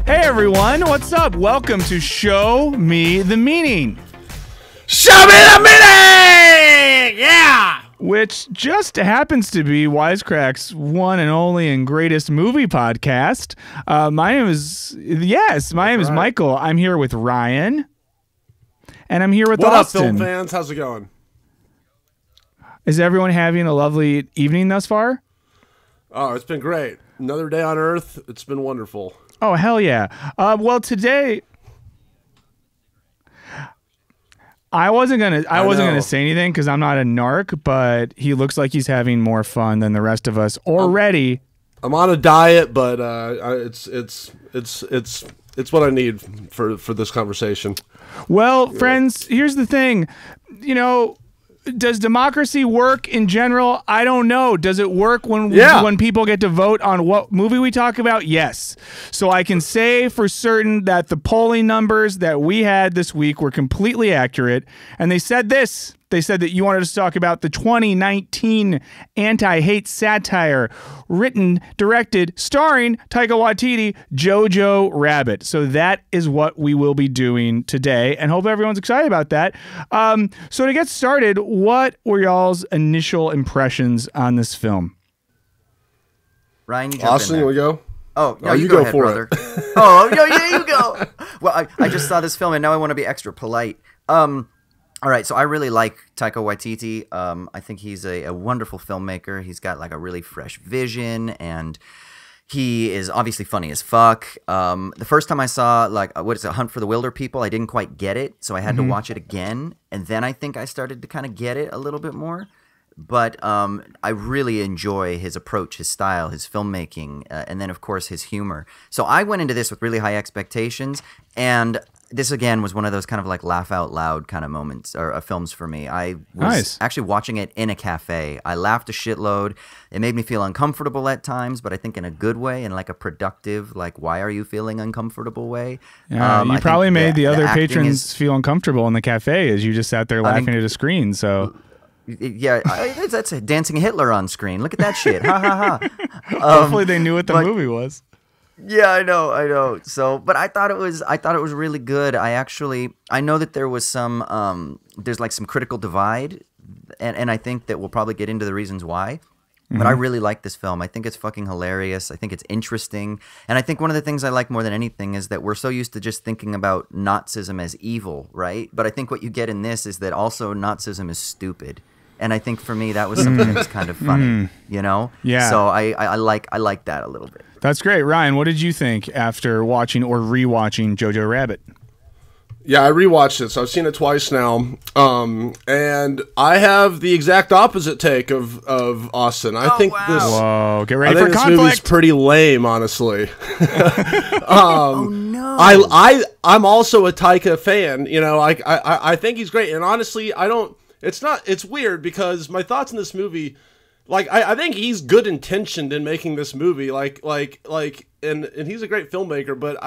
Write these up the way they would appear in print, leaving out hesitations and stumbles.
Hey everyone, what's up? Welcome to Show Me the Meaning. Show me the meaning! Yeah! Which just happens to be Wisecrack's one and only and greatest movie podcast. My name is Michael. I'm here with Ryan. And I'm here with What Austin. up, film fans? How's it going? Is everyone having a lovely evening thus far? Oh, it's been great. Another day on Earth. It's been wonderful. Oh, hell yeah. Well, today I wasn't gonna say anything because I'm not a narc, but he looks like he's having more fun than the rest of us already. I'm on a diet, but it's what I need for this conversation. Well, friends, here's the thing. You know, does democracy work in general? I don't know. Does it work when people get to vote on what movie we talk about? Yes. So I can say for certain that the polling numbers that we had this week were completely accurate. And they said this. They said that you wanted us to talk about the 2019 anti-hate satire written, directed, starring Taika Waititi, Jojo Rabbit. So that is what we will be doing today, and hope everyone's excited about that. So to get started, what were y'all's initial impressions on this film? Ryan, you jump Austin, in there. we go? Oh, no, you go go ahead, for brother. it. Oh, no, yeah, you go. Well, I just saw this film, and now I want to be extra polite. All right, so I really like Taika Waititi. I think he's a wonderful filmmaker. He's got like a really fresh vision, and he is obviously funny as fuck. The first time I saw Hunt for the Wilder People, I didn't quite get it, so I had to watch it again, and then I think I started to kind of get it a little bit more. But I really enjoy his approach, his style, his filmmaking, and then, of course, his humor. So I went into this with really high expectations, and this, again, was one of those kind of like laugh out loud kind of moments or films for me. I was actually watching it in a cafe. I laughed a shitload. It made me feel uncomfortable at times, but I think in a good way, in like a productive, like, why are you feeling uncomfortable way. Yeah, you probably made the other patrons feel uncomfortable in the cafe as you just sat there laughing at a screen, so... Yeah, that's a dancing Hitler on screen. Look at that shit. Ha ha ha. Hopefully they knew what the movie was. Yeah, I know. So, but I thought it was really good. I know that there was there's like some critical divide, and I think that we'll probably get into the reasons why. But I really like this film. I think it's fucking hilarious. I think it's interesting. And I think one of the things I like more than anything is that we're so used to just thinking about Nazism as evil, right? But I think what you get in this is that also Nazism is stupid. And I think for me, that was something that was kind of funny, you know? Yeah. So I like that a little bit. That's great. Ryan, what did you think after watching or rewatching Jojo Rabbit? Yeah, I rewatched it, so I've seen it twice now, and I have the exact opposite take of Austin. I think this. Whoa, get ready for this conflict. movie's pretty lame, honestly. Oh no! I'm also a Taika fan. You know, I think he's great, and honestly, I don't. It's weird because my thoughts in this movie, like I think he's good intentioned in making this movie, and he's a great filmmaker, but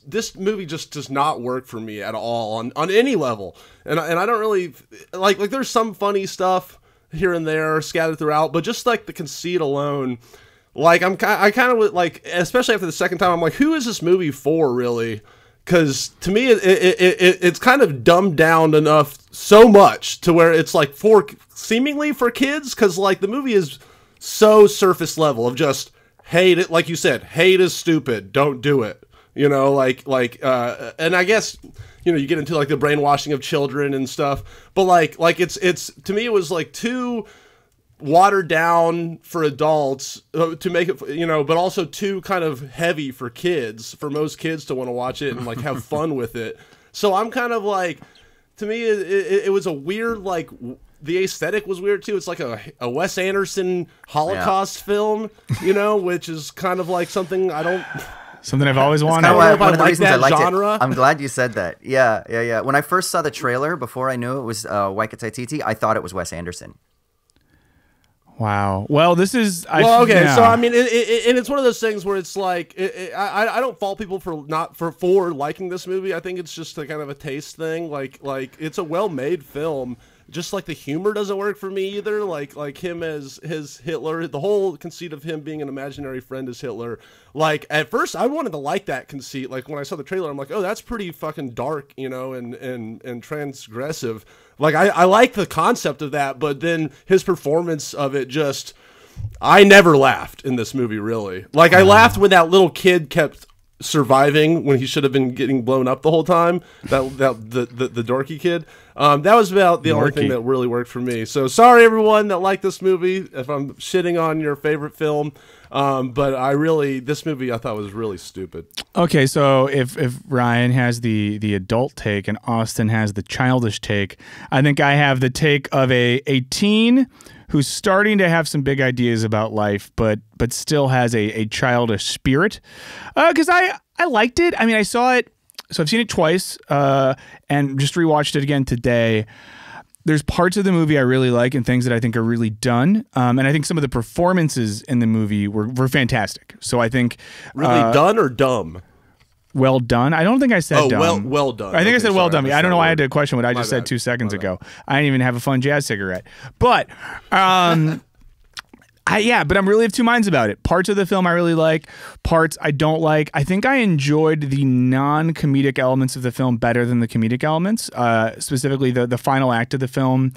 this movie just does not work for me at all on any level, and I don't really like there's some funny stuff here and there scattered throughout, but just like the conceit alone, like I kind of like, especially after the second time, I'm like, who is this movie for really? Because to me, it's kind of dumbed down enough so much to where it's like seemingly for kids. Because like the movie is so surface level of just hate it, like you said, hate is stupid, don't do it. You know, and I guess you get into like the brainwashing of children and stuff. But like it's to me it was like too watered down for adults to make it, but also too kind of heavy for kids, for most kids to want to watch it and like have fun with it. So I'm kind of like, to me, it was a weird, like, the aesthetic was weird too. It's like a Wes Anderson Holocaust film, which is kind of like something Something I've always wanted. Kind of one of the like reasons I liked genre. it. I'm glad you said that. Yeah. When I first saw the trailer, before I knew it was Waititi, I thought it was Wes Anderson. Wow. Well, this is... So I mean, and it's one of those things where it's like, I don't fault people for liking this movie. I think it's just a kind of a taste thing. Like it's a well-made film. just like the humor doesn't work for me either. Like him as his Hitler, the whole conceit of him being an imaginary friend as Hitler. Like at first I wanted to like that conceit. Like when I saw the trailer, I'm like, oh, that's pretty fucking dark, you know, and transgressive. Like I like the concept of that, but then his performance of it just, I never laughed in this movie really. Like I laughed when that little kid kept surviving when he should have been getting blown up the whole time. The dorky kid. That was about the only thing that really worked for me. So sorry everyone that liked this movie if I'm shitting on your favorite film. But this movie I thought was really stupid. Okay, so if Ryan has the adult take and Austin has the childish take, I think I have the take of a teen who's starting to have some big ideas about life, but still has a childish spirit. Because I liked it. I mean, I saw it, so I've seen it twice, and just rewatched it again today. There's parts of the movie I really like and things that I think are really done. And I think some of the performances in the movie were fantastic. So I think... Really done or dumb? Well done. I don't think I said dumb. Well done. I think I said well done. I don't know why I had to question what I just said 2 seconds ago. I didn't even have a fun jazz cigarette. But, but I'm really of two minds about it. Parts of the film I really like, parts I don't like. I think I enjoyed the non-comedic elements of the film better than the comedic elements, specifically the final act of the film.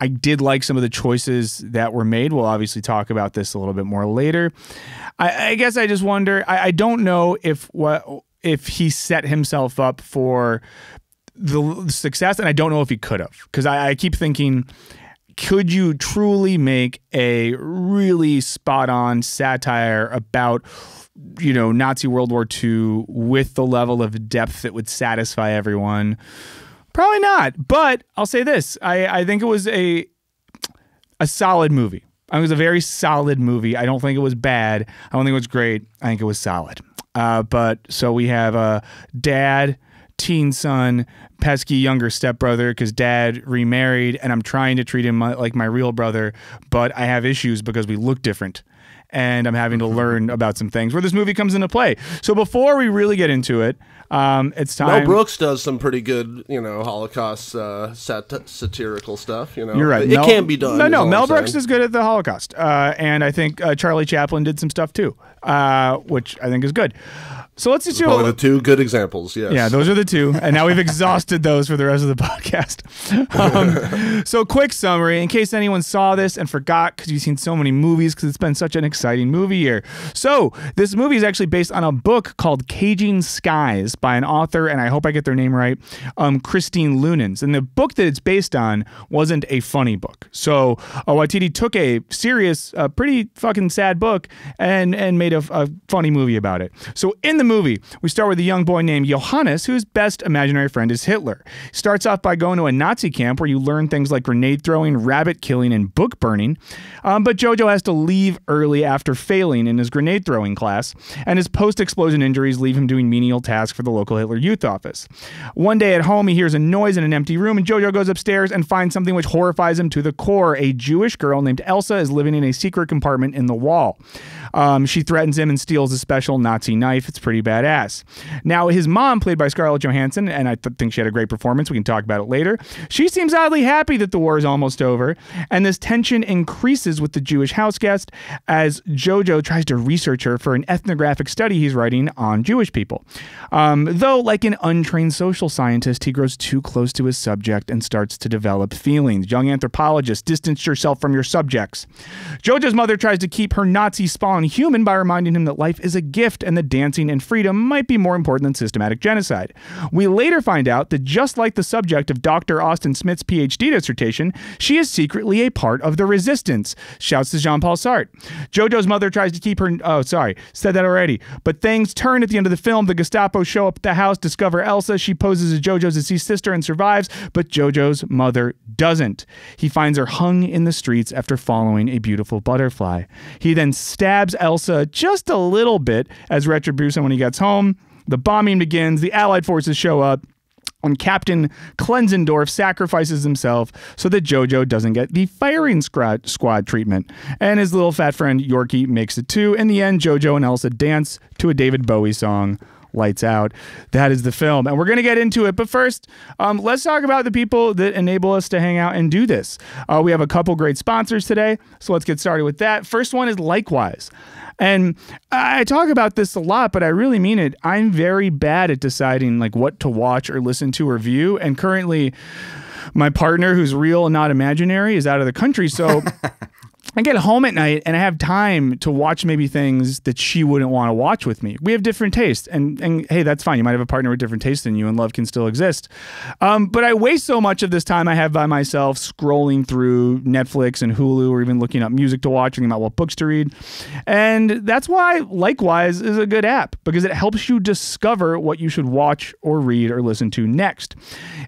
I did like some of the choices that were made. We'll obviously talk about this a little bit more later. I guess I just wonder, I don't know if he set himself up for the success, and I don't know if he could have, because I keep thinking, could you truly make a really spot-on satire about, you know, Nazi World War II with the level of depth that would satisfy everyone? Probably not, but I'll say this. I think it was a solid movie. I think it was a very solid movie. I don't think it was bad. I don't think it was great. I think it was solid. But so we have a dad, teen son, pesky younger stepbrother because dad remarried, and I'm trying to treat him like my real brother, but I have issues because we look different. And I'm having to learn about some things where this movie comes into play. So before we really get into it, it's time. Mel Brooks does some pretty good, you know, Holocaust satirical stuff. You know, you're right. It can be done. No, Mel Brooks is good at the Holocaust, and I think Charlie Chaplin did some stuff too, which I think is good. So let's just probably the two good examples. Yes. Yeah, those are the two, and now we've exhausted those for the rest of the podcast. So quick summary, in case anyone saw this and forgot, because you've seen so many movies, because it's been such an exciting movie year. So this movie is actually based on a book called Caging Skies by an author, and I hope I get their name right, Christine Lunens. And the book that it's based on wasn't a funny book. So Waititi took a serious, pretty fucking sad book and made a funny movie about it. So in the movie, we start with a young boy named Johannes, whose best imaginary friend is Hitler. He starts off by going to a Nazi camp where you learn things like grenade throwing, rabbit killing, and book burning. But Jojo has to leave early after failing in his grenade throwing class, and his post-explosion injuries leave him doing menial tasks for the local Hitler Youth Office. One day at home, he hears a noise in an empty room, and Jojo goes upstairs and finds something which horrifies him to the core. A Jewish girl named Elsa is living in a secret compartment in the wall. She threatens him and steals a special Nazi knife. It's pretty badass. Now, his mom, played by Scarlett Johansson, and I think she had a great performance. We can talk about it later. She seems oddly happy that the war is almost over, and this tension increases with the Jewish houseguest as Jojo tries to research her for an ethnographic study he's writing on Jewish people. Though, like an untrained social scientist, he grows too close to his subject and starts to develop feelings. Young anthropologist, distance yourself from your subjects. Jojo's mother tries to keep her Nazi spawn human by reminding him that life is a gift and that dancing and freedom might be more important than systematic genocide. We later find out that just like the subject of Dr. Austin Smith's PhD dissertation, she is secretly a part of the resistance, shouts to Jean-Paul Sartre. Jojo's mother tries to keep her... Oh, sorry, said that already. But things turn at the end of the film. The Gestapo show up at the house, discover Elsa. She poses as Jojo's deceased sister and survives, but Jojo's mother doesn't. He finds her hung in the streets after following a beautiful butterfly. He then stabs Elsa just a little bit as retribution when he gets home. The bombing begins, the Allied forces show up, and Captain Klenzendorf sacrifices himself so that Jojo doesn't get the firing squad treatment. And his little fat friend Yorkie makes it too. In the end, Jojo and Elsa dance to a David Bowie song, lights out. That is the film. And we're going to get into it. But first, let's talk about the people that enable us to hang out and do this. We have a couple great sponsors today. So let's get started with that. First one is Likewise. And I talk about this a lot, but I really mean it. I'm very bad at deciding like what to watch or listen to or view. And currently my partner, who's real and not imaginary, is out of the country. So I get home at night and I have time to watch maybe things that she wouldn't want to watch with me. We have different tastes, and hey, that's fine. You might have a partner with different tastes than you, and love can still exist. But I waste so much of this time I have by myself scrolling through Netflix and Hulu, or even looking up music to watch, thinking about what books to read. And that's why Likewise is a good app, because it helps you discover what you should watch or read or listen to next.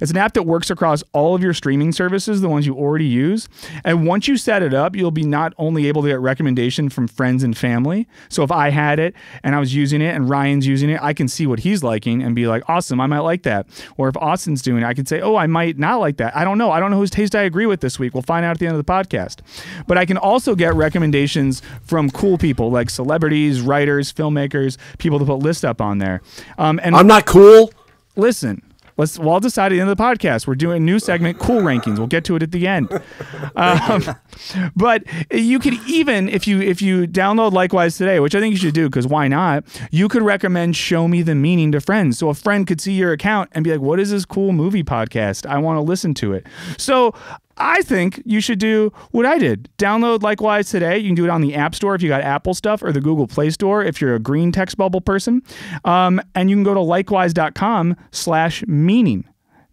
It's an app that works across all of your streaming services, the ones you already use. And once you set it up, you'll be not only able to get recommendation from friends and family. So if I had it and I was using it and Ryan's using it, I can see what he's liking and be like, awesome, I might like that. Or if Austin's doing it, I can say, oh, I might not like that. I don't know whose taste I agree with this week. We'll find out at the end of the podcast. But I can also get recommendations from cool people like celebrities, writers, filmmakers, people to put lists up on there. And I'm not cool. Listen. I'll decide at the end of the podcast. We're doing a new segment, Cool Rankings. We'll get to it at the end. But you could even, if you download Likewise today, which I think you should do, because why not? You could recommend Show Me the Meaning to friends. So a friend could see your account and be like, what is this cool movie podcast? I want to listen to it. So I think you should do what I did. Download Likewise today. You can do it on the App Store if you got Apple stuff, or the Google Play Store if you're a green text bubble person. And you can go to likewise.com/meaning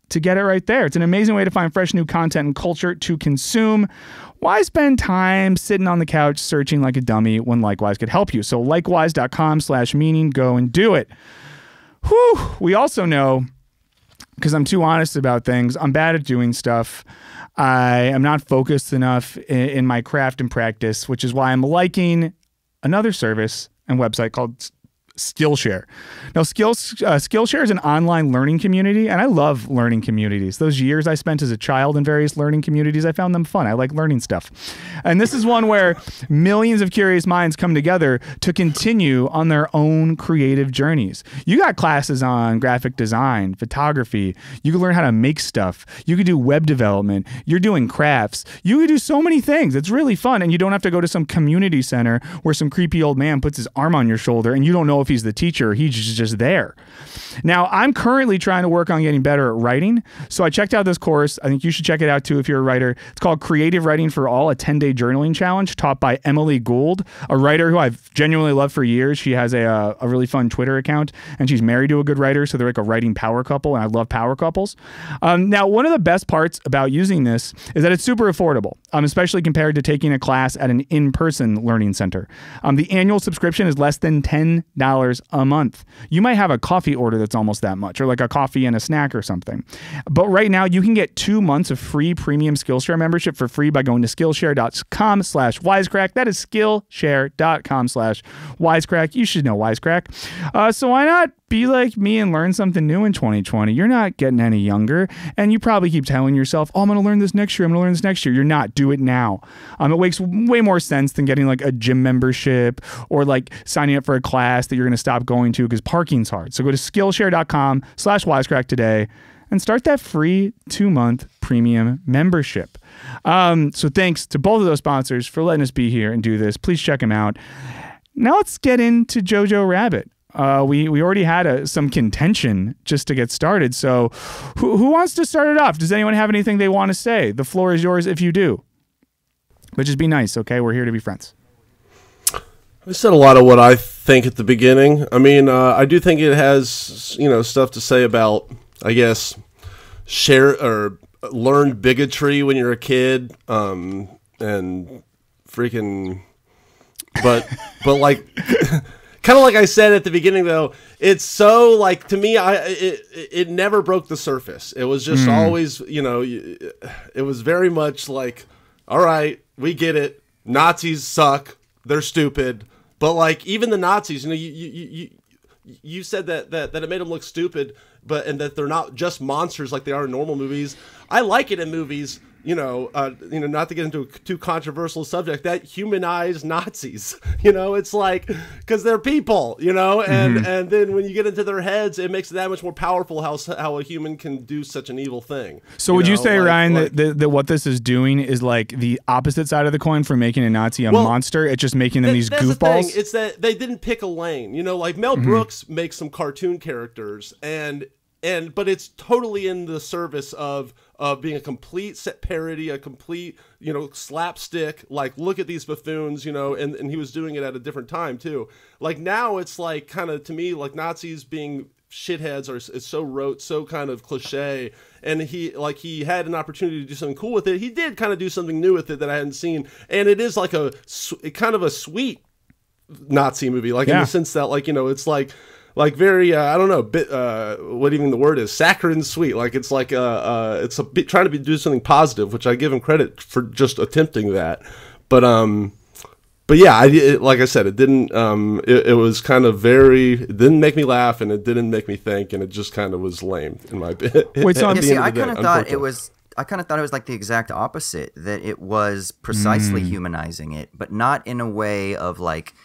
to get it right there. It's an amazing way to find fresh new content and culture to consume. Why spend time sitting on the couch searching like a dummy when Likewise could help you? So likewise.com/meaning, go and do it. Whew. We also know, because I'm too honest about things, I'm bad at doing stuff. I am not focused enough in my craft and practice, which is why I'm liking another service and website called Skillshare. Now, Skillshare is an online learning community, and I love learning communities. Those years I spent as a child in various learning communities, I found them fun. I like learning stuff. And this is one where millions of curious minds come together to continue on their own creative journeys. You got classes on graphic design, photography. You can learn how to make stuff. You can do web development. You're doing crafts. You can do so many things. It's really fun, and you don't have to go to some community center where some creepy old man puts his arm on your shoulder and you don't know if he's the teacher. He's just there. Now, I'm currently trying to work on getting better at writing. So I checked out this course. I think you should check it out too if you're a writer. It's called Creative Writing for All, a 10-day journaling challenge taught by Emily Gould, a writer who I've genuinely loved for years. She has a really fun Twitter account, and she's married to a good writer. So they're like a writing power couple, and I love power couples. Now, one of the best parts about using this is that it's super affordable, especially compared to taking a class at an in-person learning center. The annual subscription is less than $10 a month. You might have a coffee order that's almost that much, or like a coffee and a snack or something. But right now you can get 2 months of free premium Skillshare membership for free by going to Skillshare.com/Wisecrack. That is Skillshare.com/Wisecrack. You should know Wisecrack. So why not be like me and learn something new in 2020? You're not getting any younger, and you probably keep telling yourself, oh, I'm going to learn this next year. I'm going to learn this next year. You're not. Do it now. It makes way more sense than getting like a gym membership or like signing up for a class that you're going to stop going to because parking's hard. So go to Skillshare.com/Wisecrack today and start that free 2-month premium membership. So thanks to both of those sponsors for letting us be here and do this. Please check them out. Now let's get into Jojo Rabbit. We already had some contention just to get started. So who wants to start it off? Does anyone have anything they want to say? The floor is yours if you do. But just be nice, okay? We're here to be friends. I said a lot of what I think at the beginning. I mean, I do think it has, stuff to say about, I guess, share or learned bigotry when you're a kid, and freaking, but like, kind of like I said at the beginning, though, it's so like, to me, it never broke the surface. It was just always, it was very much like, all right, we get it. Nazis suck. They're stupid. But like, even the Nazis, you said that it made them look stupid, and that they're not just monsters like they are in normal movies. I like it in movies not to get into a too controversial subject, that humanize Nazis. It's like, because they're people, and then when you get into their heads, it makes it that much more powerful how a human can do such an evil thing. So would you say, Ryan, that what this is doing is like the opposite side of the coin for making a Nazi a monster? It's just making them these goofballs? The thing. It's that they didn't pick a lane. Like Mel Brooks makes some cartoon characters, but it's totally in the service of being a complete set parody, a complete, slapstick, like, look at these buffoons, and he was doing it at a different time too. Like now it's like kind of, to me, like Nazis being shitheads is so rote, so kind of cliche, and he had an opportunity to do something cool with it. He did kind of do something new with it that I hadn't seen, and it is like a kind of a sweet Nazi movie, like in the sense that, like, it's like very I don't know, what even the word is, saccharine sweet. Like it's like it's a bit trying to do something positive, which I give him credit for just attempting that. But yeah, like I said, it didn't. It was kind of it didn't make me laugh, and it didn't make me think, and it just kind of was lame in my bit. Wait, so I kind of thought it was like the exact opposite, that it was precisely humanizing it, but not in a way of like,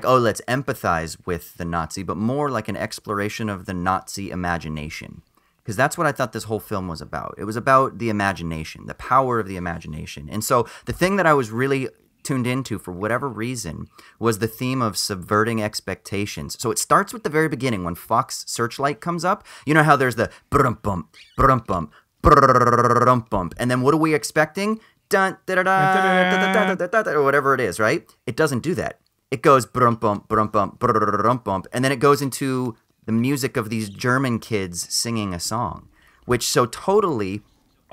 oh, let's empathize with the Nazi, but more like an exploration of the Nazi imagination. Because that's what I thought this whole film was about. It was about the imagination, the power of the imagination. And so the thing that I was really tuned into, for whatever reason, was the theme of subverting expectations. So it starts with the very beginning when Fox Searchlight comes up. You know how there's the brum-bump, brum-bump, brum-bump, and then what are we expecting? Dun, da-da-da, or whatever it is, right? It doesn't do that. It goes brum-bump, brum-bump, brum-bump, and then it goes into the music of these German kids singing a song, which so totally,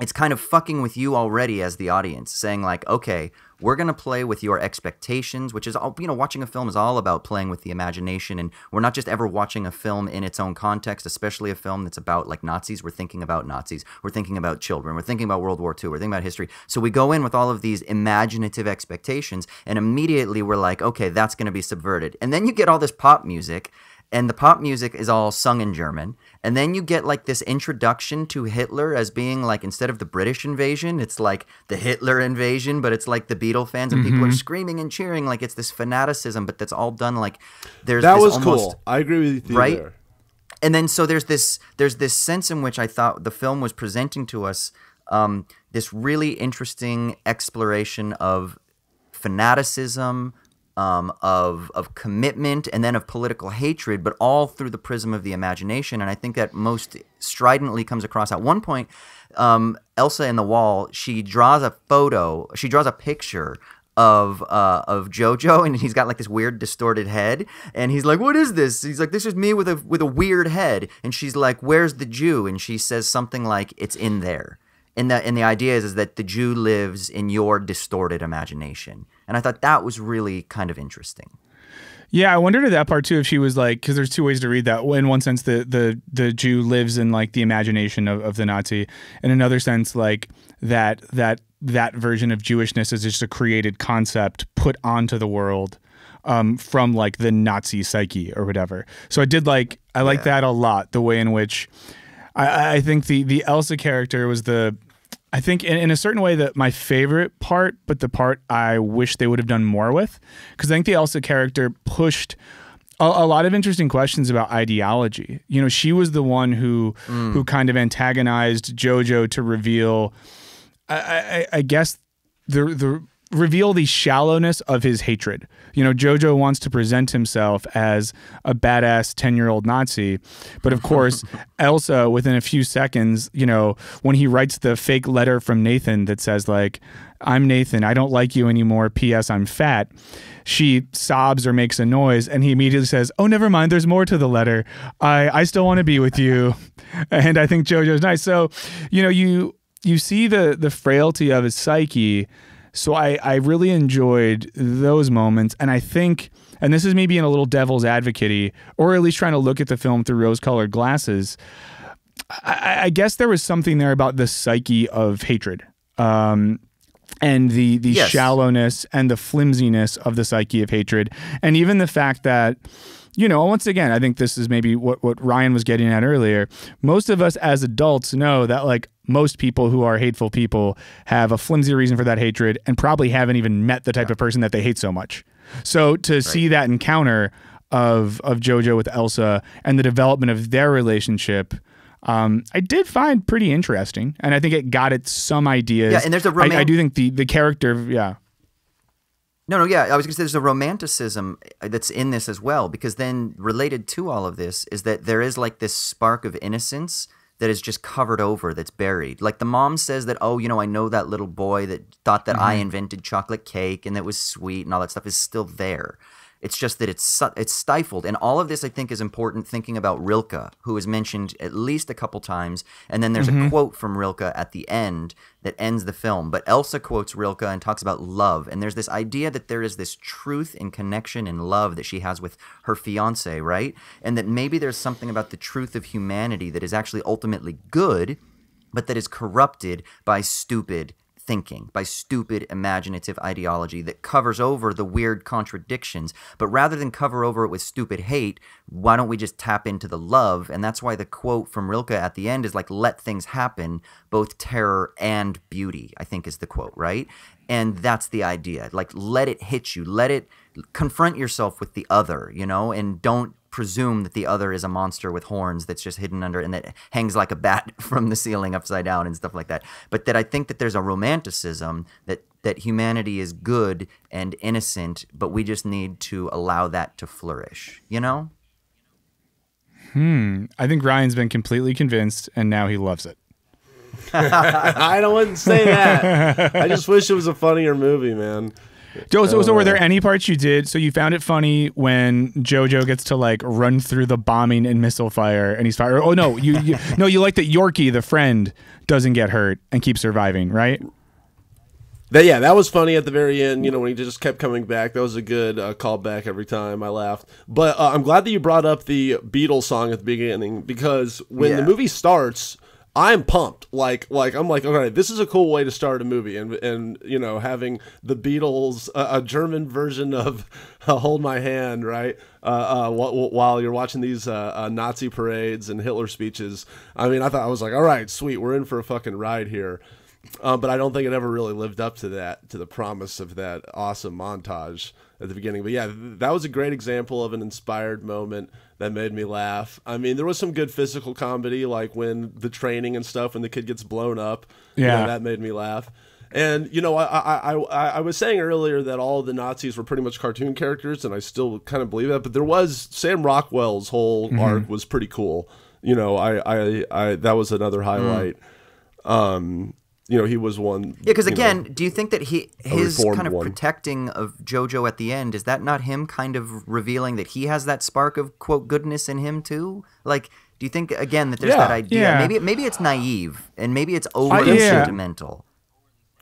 it's kind of fucking with you already as the audience, saying like, okay, we're going to play with your expectations, which is, watching a film is all about playing with the imagination, and we're not just ever watching a film in its own context, especially a film that's about like Nazis. We're thinking about Nazis. We're thinking about children. We're thinking about World War II. We're thinking about history. So we go in with all of these imaginative expectations, and immediately we're like, okay, that's going to be subverted. And then you get all this pop music, and the pop music is all sung in German. And then you get like this introduction to Hitler as being like, instead of the British invasion, it's like the Hitler invasion, but it's like the Beatles fans, and people are screaming and cheering like it's this fanaticism, but that's all done like there's that this was almost, cool. I agree with you right? there. And then so there's this sense in which I thought the film was presenting to us this really interesting exploration of fanaticism, of commitment, and then of political hatred, but all through the prism of the imagination. And I think that most stridently comes across at one point. Elsa in the Wall, she draws a picture of Jojo, and he's got like this weird distorted head, and he's like, what is this? He's like, this is me with a weird head. And she's like, where's the Jew? And she says something like, it's in there. And the idea is that the Jew lives in your distorted imagination. And I thought that was really kind of interesting. Yeah, I wondered at that part too if she was like, because there's two ways to read that. In one sense, the Jew lives in like the imagination of the Nazi. In another sense, like that version of Jewishness is just a created concept put onto the world from like the Nazi psyche or whatever. So I like that a lot. The way in which I think the Elsa character was I think in a certain way that my favorite part, but the part I wish they would have done more with, because I think the Elsa character pushed a lot of interesting questions about ideology. She was the one who kind of antagonized Jojo to reveal, I guess, reveal the shallowness of his hatred. Jojo wants to present himself as a badass 10-year-old Nazi, but of course, Elsa, within a few seconds, when he writes the fake letter from Nathan that says like, I'm Nathan, I don't like you anymore, P.S. I'm fat, she sobs or makes a noise, and he immediately says, oh, never mind, there's more to the letter. I still want to be with you. And I think Jojo's nice. So, you see the frailty of his psyche. So I really enjoyed those moments, and I think, and this is me being a little devil's advocate-y, or at least trying to look at the film through rose-colored glasses, I guess there was something there about the psyche of hatred. and the Yes. shallowness and the flimsiness of the psyche of hatred. And even the fact that, you know, once again, I think this is maybe what Ryan was getting at earlier. Most of us as adults know that, like, most people who are hateful people have a flimsy reason for that hatred and probably haven't even met the type of person that they hate so much. So to see that encounter of Jojo with Elsa and the development of their relationship, I did find pretty interesting, and I think it got at some ideas. Yeah, and there's a I do think the character, yeah. No, yeah, I was going to say there's a romanticism that's in this as well, because then related to all of this is that there is like this spark of innocence that is just covered over, that's buried. Like the mom says that, oh, you know, I know that little boy that thought that I invented chocolate cake and that was sweet and all that stuff is still there. It's just that it's stifled. And all of this, I think, is important thinking about Rilke, who is mentioned at least a couple times. And then there's a quote from Rilke at the end that ends the film. But Elsa quotes Rilke and talks about love. And there's this idea that there is this truth and connection and love that she has with her fiancé, right? And that maybe there's something about the truth of humanity that is actually ultimately good, but that is corrupted by stupid thinking, by stupid imaginative ideology that covers over the weird contradictions. But rather than cover over it with stupid hate, why don't we just tap into the love? And that's why the quote from Rilke at the end is like, let things happen, both terror and beauty, I think is the quote, right? And that's the idea. Like, let it hit you. Let it confront yourself with the other, you know, and don't presume that the other is a monster with horns that's just hidden under and that hangs like a bat from the ceiling upside down and stuff like that. But that I think that there's a romanticism that humanity is good and innocent, but we just need to allow that to flourish, you know? I think Ryan's been completely convinced, and now he loves it. I wouldn't say that. I just wish it was a funnier movie, man. Joe, so were there any parts you did? So you found it funny when Jojo gets to like run through the bombing and missile fire, and he's fired. Oh no, you like that Yorkie, the friend, doesn't get hurt and keeps surviving, right? That was funny at the very end. You know, when he just kept coming back, that was a good callback every time. I laughed. But I'm glad that you brought up the Beatles song at the beginning, because when the movie starts, I'm pumped. Like I'm like, okay, this is a cool way to start a movie, and you know, having the Beatles, a German version of "Hold My Hand," right? While you're watching these Nazi parades and Hitler speeches. I mean, I was like, all right, sweet, we're in for a fucking ride here. But I don't think it ever really lived up to the promise of that awesome montage at the beginning. But yeah, that was a great example of an inspired moment that made me laugh. I mean, there was some good physical comedy, like when the training and stuff, when the kid gets blown up. Yeah, you know, that made me laugh. And you know, I was saying earlier that all of the Nazis were pretty much cartoon characters, and I still kind of believe that. But there was Sam Rockwell's whole arc was pretty cool. You know, I that was another highlight. You know, he was one. Yeah, because again, do you think that his kind of protecting of Jojo at the end, is that not him kind of revealing that he has that spark of, quote, goodness in him too? Like, do you think, again, that there's that idea? Yeah. Maybe it's naive, and maybe it's overly sentimental.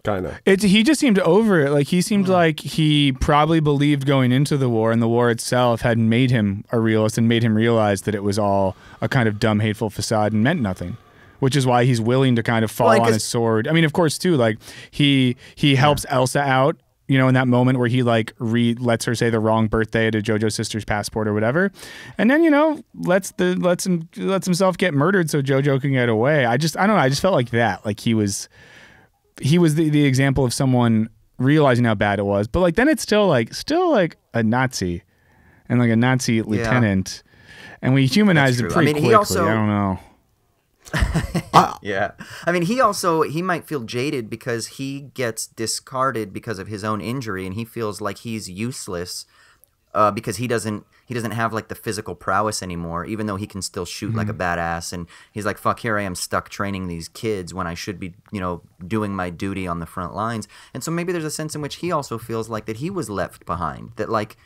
Kind of. He just seemed over it. Like, he seemed like he probably believed going into the war, and the war itself had made him a realist and made him realize that it was all a kind of dumb, hateful facade and meant nothing. Which is why he's willing to kind of fall on his sword. I mean, of course, too, like he helps Elsa out, you know, in that moment where he like lets her say the wrong birthday to JoJo's sister's passport or whatever, and then, you know, lets himself get murdered so JoJo can get away. I don't know. I just felt like that. Like he was the example of someone realizing how bad it was, but like then it's still like a Nazi and like a Nazi lieutenant, and we humanized it pretty quickly. I don't know. Yeah, I mean, he might feel jaded because he gets discarded because of his own injury, and he feels like he's useless because he doesn't have like the physical prowess anymore, even though he can still shoot like a badass. And he's like, fuck, here I am stuck training these kids when I should be, you know, doing my duty on the front lines. And so maybe there's a sense in which he also feels like that he was left behind, that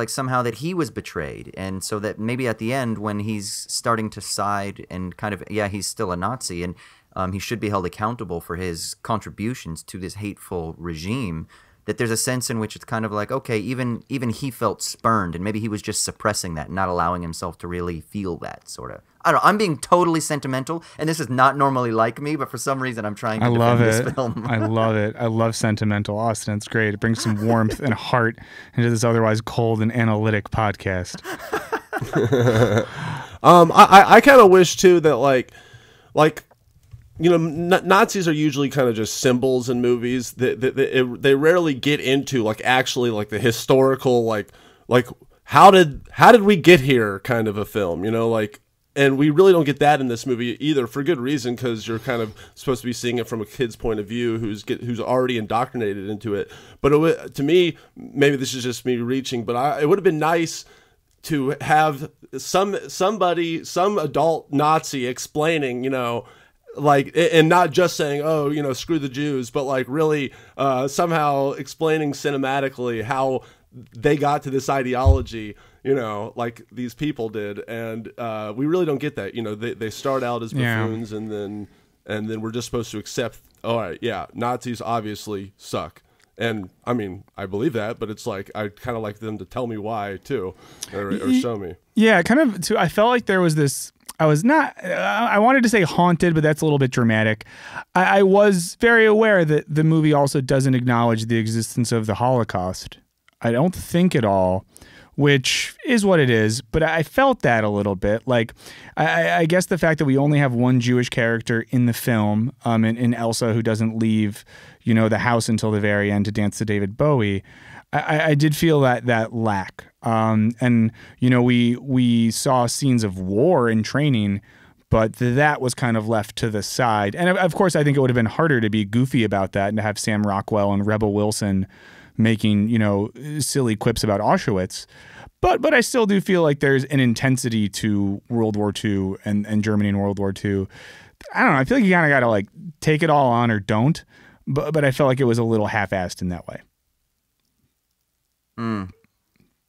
somehow that he was betrayed. And so that maybe at the end, when he's starting to side and kind of, he's still a Nazi, and he should be held accountable for his contributions to this hateful regime, that there's a sense in which it's kind of like, okay, even he felt spurned, and maybe he was just suppressing that, not allowing himself to really feel that sort of. I don't know. I'm being totally sentimental, and this is not normally like me, but for some reason I'm trying to defend this film. I love it. I love sentimental Austin. It's great. It brings some warmth and heart into this otherwise cold and analytic podcast. I kind of wish too that like Nazis are usually kind of just symbols in movies. They rarely get into like actually like the historical like how did we get here kind of a film, and we really don't get that in this movie either, for good reason, because you're kind of supposed to be seeing it from a kid's point of view who's already indoctrinated into it. But to me, maybe this is just me reaching, but it would have been nice to have some adult Nazi explaining, and not just saying, oh, screw the Jews, but like really somehow explaining cinematically how they got to this ideology, like these people did. And we really don't get that. They start out as buffoons, and then we're just supposed to accept, all right, yeah, Nazis obviously suck. And I mean, I believe that, but it's like I kind of like them to tell me why too, or show me. Yeah, kind of too. I felt like there was this. I wanted to say haunted, but that's a little bit dramatic. I was very aware that the movie also doesn't acknowledge the existence of the Holocaust. I don't think at all, which is what it is. But I felt that a little bit. Like, I guess the fact that we only have one Jewish character in the film, in Elsa, who doesn't leave, the house until the very end to dance to David Bowie. I did feel that lack. And we saw scenes of war and training, but that was kind of left to the side. And of course, I think it would have been harder to be goofy about that and to have Sam Rockwell and Rebel Wilson making, silly quips about Auschwitz. But I still do feel like there's an intensity to World War II and Germany in World War II. I don't know. I feel like you kind of got to like take it all on or don't. But I felt like it was a little half-assed in that way.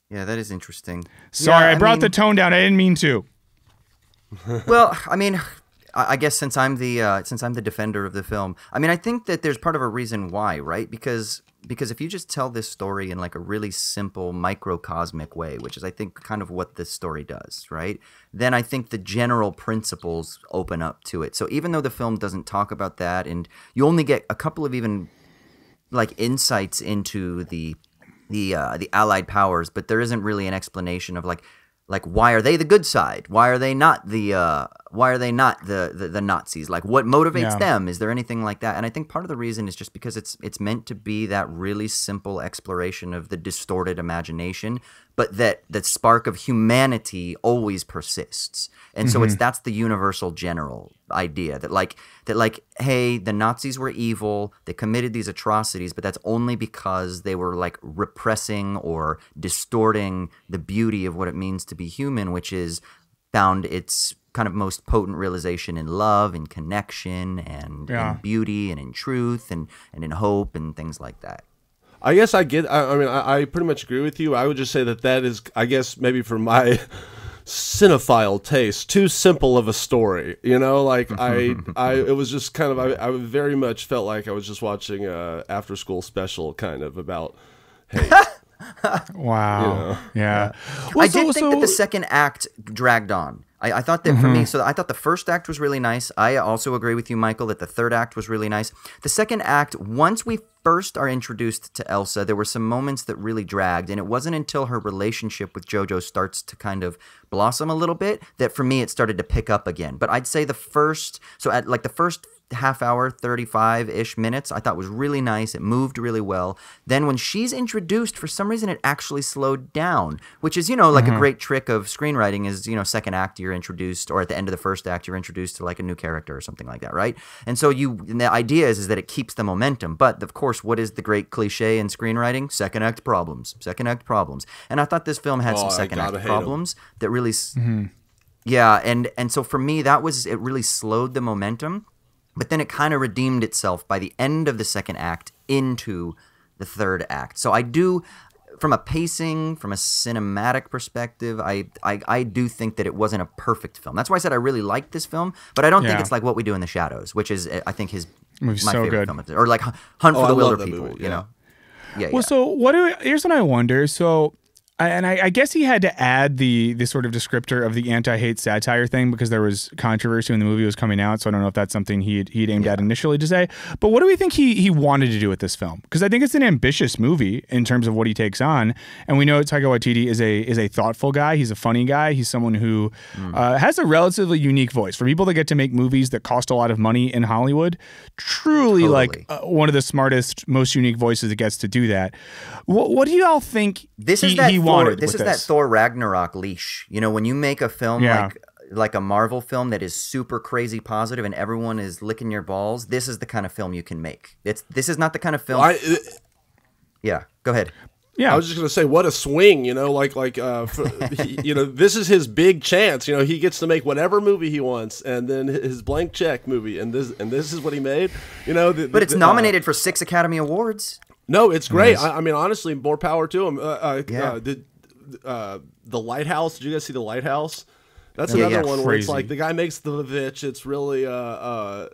Yeah, that is interesting. Sorry, I brought the tone down. I didn't mean to. Well, I mean, I guess since I'm the defender of the film, I mean, I think that there's part of a reason why, right? Because if you just tell this story in like a really simple microcosmic way, which is I think kind of what this story does, right? Then I think the general principles open up to it. So even though the film doesn't talk about that, and you only get a couple of even like insights into the Allied powers, but there isn't really an explanation of like why are they the good side? Why are they not the Nazis? Like what motivates them? Is there anything like that? And I think part of the reason is just because it's meant to be that really simple exploration of the distorted imagination, but that spark of humanity always persists. And so that's the universal general idea that hey, the Nazis were evil, they committed these atrocities, but that's only because they were like repressing or distorting the beauty of what it means to be human, which is found its kind of most potent realization in love and connection and in beauty and in truth and in hope and things like that. I guess I pretty much agree with you. I would just say that is, I guess, maybe for my cinephile taste, too simple of a story. It was just kind of, I very much felt like I was just watching a after school special kind of about hate. Wow. Yeah. Well, I did think that the second act dragged on. I thought that for me, I thought the first act was really nice. I also agree with you, Michael, that the third act was really nice. The second act, once we first are introduced to Elsa, there were some moments that really dragged, and it wasn't until her relationship with Jojo starts to kind of blossom a little bit that for me it started to pick up again. But I'd say the first half hour, 35-ish minutes, I thought was really nice. It moved really well. Then when she's introduced, for some reason it actually slowed down, which is, like a great trick of screenwriting is, second act you're introduced, or at the end of the first act you're introduced to like a new character or something like that, right? And so the idea is that it keeps the momentum. But of course, what is the great cliche in screenwriting? Second act problems. And I thought this film had some second act problems that really, yeah. And so for me, it really slowed the momentum. But then it kind of redeemed itself by the end of the second act into the third act. So I do, from a pacing, from a cinematic perspective, I do think that it wasn't a perfect film. That's why I said I really liked this film, but I don't think it's like What We Do in the Shadows, which is, I think, my favorite film. Or like Hunt for the Wilder People, you know? Yeah. Well, so here's what I wonder. So, I guess he had to add the sort of descriptor of the anti-hate satire thing because there was controversy when the movie was coming out. So I don't know if that's something he'd aimed at initially to say. But what do we think he wanted to do with this film? Because I think it's an ambitious movie in terms of what he takes on. And we know Taika Waititi is a thoughtful guy. He's a funny guy. He's someone who has a relatively unique voice. For people that get to make movies that cost a lot of money in Hollywood, truly like one of the smartest, most unique voices that gets to do that. What do you all think he wanted this is that Thor Ragnarok leash. You know, when you make a film like a Marvel film that is super crazy positive and everyone is licking your balls, this is the kind of film you can make. This is not the kind of film. Yeah, go ahead. Yeah, I was just gonna say, what a swing, you know, you know, this is his big chance. You know, he gets to make whatever movie he wants, and then his blank check movie, and this is what he made. You know, but it's nominated for 6 Academy Awards. No, it's great. Nice. I mean, honestly, more power to him. The Lighthouse. Did you guys see The Lighthouse? That's another one where it's like the guy makes the bitch. It's really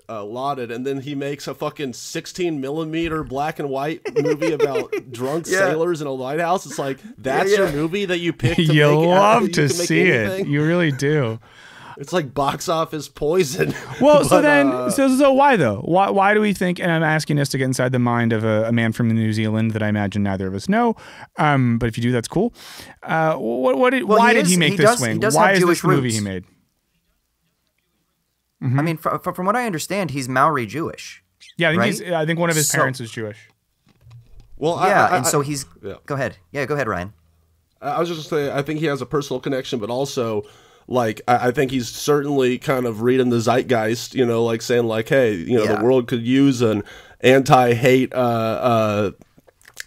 lauded, and then he makes a fucking 16mm black and white movie about drunk sailors in a lighthouse. It's like that's your movie that you picked. You love to see it. You really do. It's like box office poison. Well, so why though? Why do we think? And I'm asking us to get inside the mind of a man from New Zealand that I imagine neither of us know. But if you do, that's cool. Why did he make this swing? Why is this movie he made? Mm-hmm. I mean, from what I understand, he's Maori Jewish. Yeah, I think one of his parents is Jewish. Well, and so he's. Yeah. Go ahead. Yeah, go ahead, Ryan. I was just gonna say, I think he has a personal connection, but also. Like, I think he's certainly kind of reading the zeitgeist, you know, like saying like, hey, you know, the world could use an anti-hate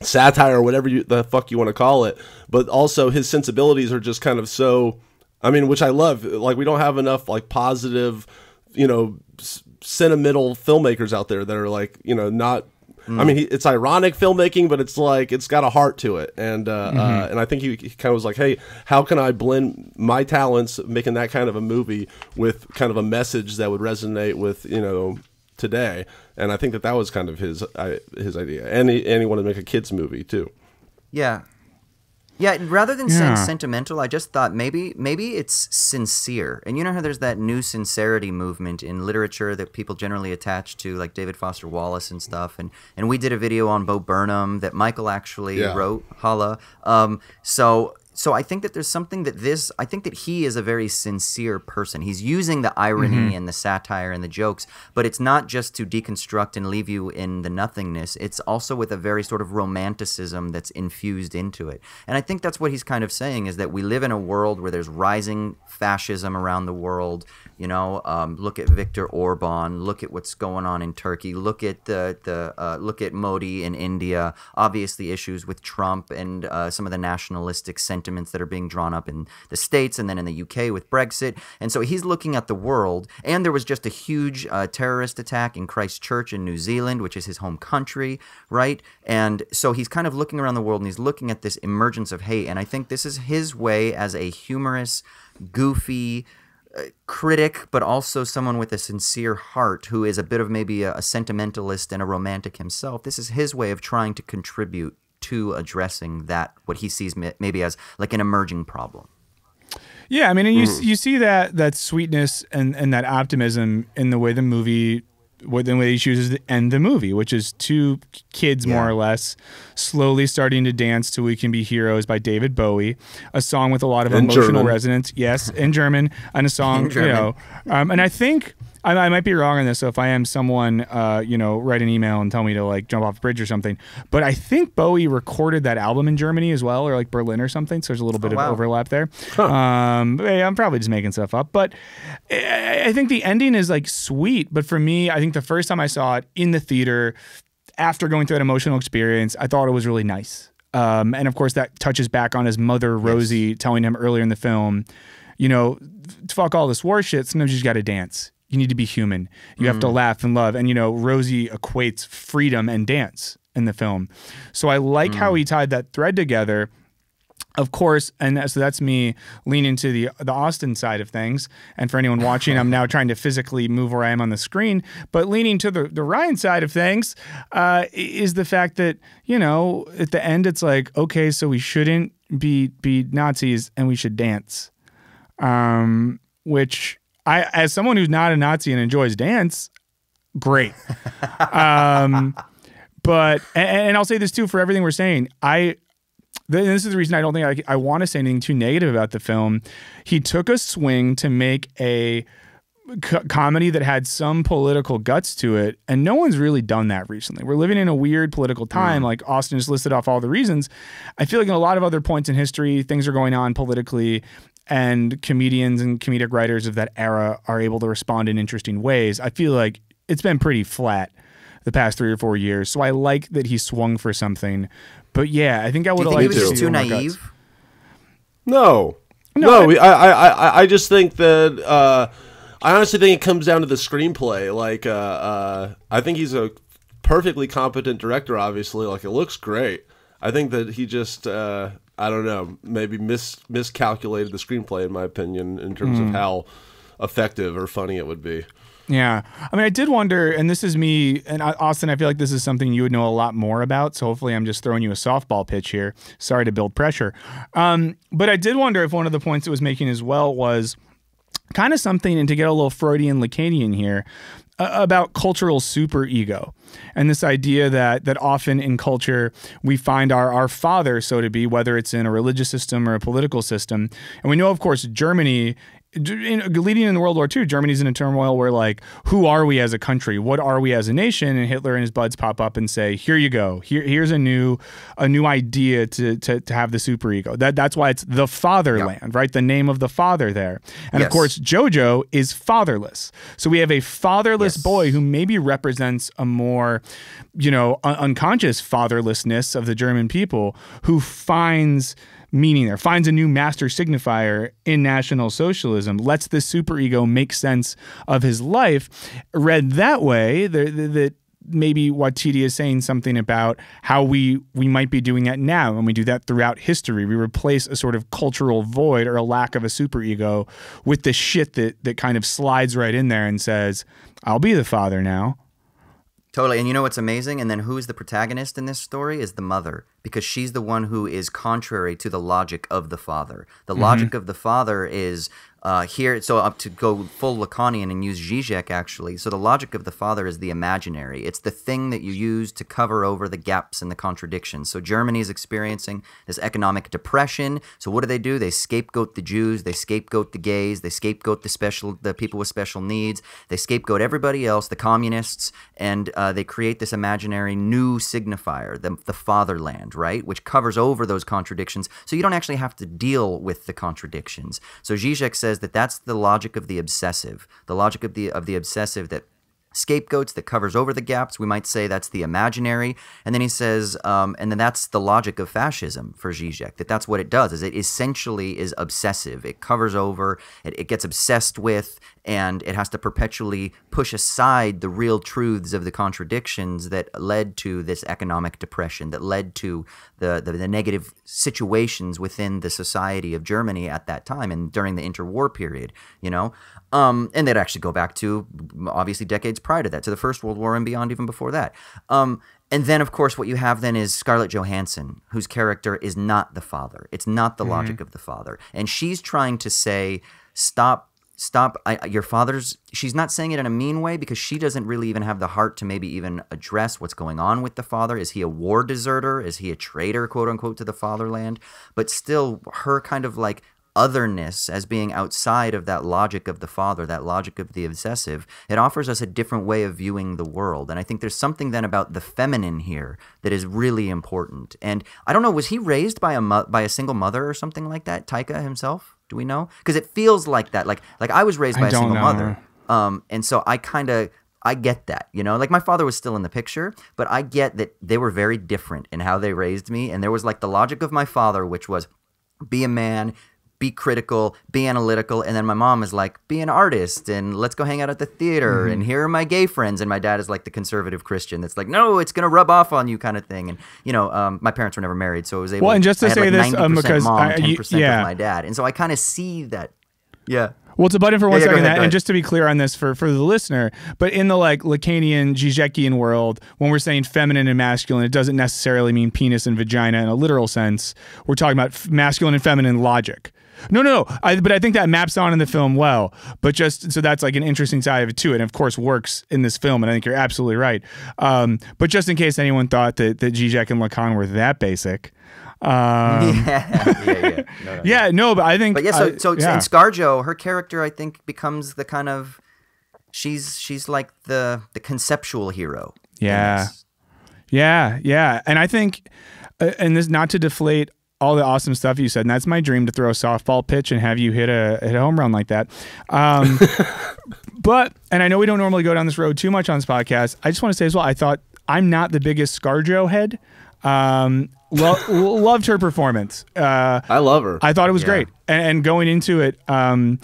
satire or whatever the fuck you want to call it. But also his sensibilities are just kind of so, I mean, which I love. Like, we don't have enough like positive, you know, sentimental filmmakers out there that are like, you know, not. I mean, it's ironic filmmaking, but it's like it's got a heart to it, and I think he kind of was like, "Hey, how can I blend my talents making that kind of a movie with kind of a message that would resonate with today?" And I think that was kind of his idea, and he wanted to make a kids movie too. Yeah. Yeah, rather than saying sentimental, I just thought maybe it's sincere. And you know how there's that new sincerity movement in literature that people generally attach to, like David Foster Wallace and stuff. And we did a video on Bo Burnham that Michael actually wrote, Holla. So I think that there's something I think that he is a very sincere person. He's using the irony and the satire and the jokes, but it's not just to deconstruct and leave you in the nothingness. It's also with a very sort of romanticism that's infused into it. And I think that's what he's kind of saying, is that we live in a world where there's rising fascism around the world. You know, look at Viktor Orban. Look at what's going on in Turkey. Look at look at Modi in India. Obviously, issues with Trump and some of the nationalistic sentiments that are being drawn up in the States and then in the UK with Brexit. And so he's looking at the world. And there was just a huge terrorist attack in Christchurch in New Zealand, which is his home country, right? And so he's kind of looking around the world and he's looking at this emergence of hate. And I think this is his way as a humorous, goofy critic, but also someone with a sincere heart who is a bit of maybe a sentimentalist and a romantic himself. This is his way of trying to contribute to addressing that, what he sees maybe as like an emerging problem. Yeah, I mean, and you see that sweetness and that optimism in the way the movie, the way he chooses to end the movie, which is two kids more or less slowly starting to dance to "We Can Be Heroes" by David Bowie, a song with a lot of emotional resonance. Yes, in German, and a song, you know, and I think. I might be wrong on this, so if I am, someone, write an email and tell me to like jump off a bridge or something. But I think Bowie recorded that album in Germany as well, or like Berlin or something. So there's a little bit of overlap there. Huh. I'm probably just making stuff up, but I think the ending is like sweet. But for me, I think the first time I saw it in the theater, after going through that emotional experience, I thought it was really nice. And of course, that touches back on his mother, Rosie, telling him earlier in the film, you know, fuck all this war shit. Sometimes you just got to dance. You need to be human. You have to laugh and love. And, you know, Rosie equates freedom and dance in the film. So I like how he tied that thread together. Of course, and so that's me leaning to the Austin side of things. And for anyone watching, I'm now trying to physically move where I am on the screen. But leaning to the Ryan side of things is the fact that, you know, at the end, it's like, okay, so we shouldn't be Nazis and we should dance. Which as someone who's not a Nazi and enjoys dance, great. But I'll say this too, for everything we're saying, this is the reason I don't think I want to say anything too negative about the film. He took a swing to make a comedy that had some political guts to it, and no one's really done that recently. We're living in a weird political time. Like Austin just listed off all the reasons. I feel like in a lot of other points in history, things are going on politically, and comedians and comedic writers of that era are able to respond in interesting ways. I feel like it's been pretty flat the past 3 or 4 years, so I like that he swung for something. But yeah, I think I would have liked to see. Do you think he was just too naive? No. I just think that I honestly think it comes down to the screenplay. Like, I think he's a perfectly competent director. Obviously, like, it looks great. I think that he just I don't know, maybe miscalculated the screenplay, in my opinion, in terms of how effective or funny it would be. Yeah. I mean, I did wonder, and this is me, and Austin, I feel like this is something you would know a lot more about, so hopefully I'm just throwing you a softball pitch here. Sorry to build pressure. But I did wonder if one of the points it was making as well was kind of something, and to get a little Freudian Lacanian here, about cultural superego, and this idea that often in culture we find our father, so to be, whether it's in a religious system or a political system. And we know, of course, Germany, leading in World War II, Germany's in a turmoil where, like, who are we as a country? What are we as a nation? And Hitler and his buds pop up and say, here you go. Here's a new idea to have the superego. That's why it's the fatherland, right? The name of the father there. And of course, Jojo is fatherless. So we have a fatherless boy who maybe represents a more, you know, unconscious fatherlessness of the German people, who finds meaning there, finds a new master signifier in National Socialism, lets the superego make sense of his life. Read that way, that maybe Waititi is saying something about how we might be doing that now, and we do that throughout history. We replace a sort of cultural void or a lack of a superego with the shit that kind of slides right in there and says, I'll be the father now. Totally. And you know what's amazing? And then who's the protagonist in this story is the mother, because she's the one who is contrary to the logic of the father. The logic of the father is here. So up to go full Lacanian and use Zizek, actually. So the logic of the father is the imaginary. It's the thing that you use to cover over the gaps and the contradictions. So Germany is experiencing this economic depression. So what do? They scapegoat the Jews. They scapegoat the gays. They scapegoat the people with special needs. They scapegoat everybody else, the communists, and they create this imaginary new signifier, the fatherland, right? Which covers over those contradictions. So you don't actually have to deal with the contradictions. So Zizek says that that's the logic of the obsessive, the obsessive that scapegoats, that covers over the gaps. We might say that's the imaginary. And then he says, and then that's the logic of fascism for Zizek, that's what it does, is it essentially is obsessive. It covers over, it gets obsessed with, and it has to perpetually push aside the real truths of the contradictions that led to this economic depression, that led to the negative situations within the society of Germany at that time and during the interwar period, you know? And they'd actually go back to, obviously, decades prior to that, to the First World War and beyond, even before that. And then, of course, what you have then is Scarlett Johansson, whose character is not the father. It's not the logic of the father. And she's trying to say, stop, your father's... She's not saying it in a mean way, because she doesn't really even have the heart to maybe even address what's going on with the father. Is he a war deserter? Is he a traitor, quote unquote, to the fatherland? But still, her kind of like otherness as being outside of that logic of the father, that logic of the obsessive, it offers us a different way of viewing the world. And I think there's something then about the feminine here that is really important. And I don't know, was he raised by a single mother or something like that, Taika himself? Do we know? Because it feels like that. Like I was raised by a single mother. And so I get that, you know, like my father was still in the picture, but I get that they were very different in how they raised me. And there was like the logic of my father, which was be a man, be critical, be analytical. And then my mom is like, be an artist and let's go hang out at the theater. And here are my gay friends. And my dad is like the conservative Christian that's like, no, it's going to rub off on you kind of thing. And, you know, my parents were never married. So it was able and just to say like this, 90% because mom, 10% yeah. of my dad. And so I kind of see that. Yeah. Well, to butt in for one second, go ahead. and just to be clear on this for the listener, but in the like Lacanian, Zizekian world, when we're saying feminine and masculine, it doesn't necessarily mean penis and vagina in a literal sense. We're talking about masculine and feminine logic. No. But I think that maps on in the film well. But just so that's like an interesting side of it too, and of course works in this film. And I think you're absolutely right. But just in case anyone thought that Zizek and Lacan were that basic. No. No, but I think. But yeah, so in ScarJo, her character I think becomes the kind of she's like the conceptual hero. Yeah, and I think, and this not to deflate all the awesome stuff you said, and that's my dream to throw a softball pitch and have you hit a home run like that. But and I know we don't normally go down this road too much on this podcast. I just want to say as well, I thought I'm not the biggest ScarJo head. Loved her performance. I love her. I thought it was great. And going into it, I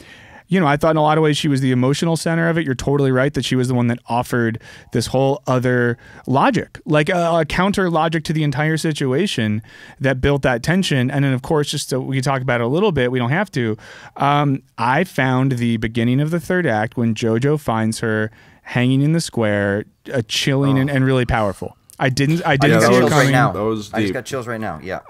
thought in a lot of ways she was the emotional center of it. You're totally right that she was the one that offered this whole other logic, like a counter logic to the entire situation that built that tension. And then, of course, just so we can talk about it a little bit, we don't have to. I found the beginning of the third act when Jojo finds her hanging in the square, chilling and really powerful. I didn't see it coming. Right now. That was deep. I just got chills right now. Yeah.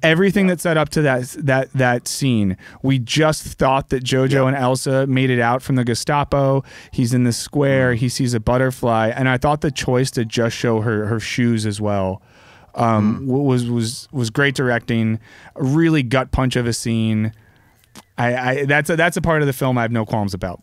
Everything that set up to that scene, we just thought that Jojo and Elsa made it out from the Gestapo. He's in the square. He sees a butterfly, and I thought the choice to just show her shoes as well was great directing. A really gut punch of a scene. That's a part of the film I have no qualms about.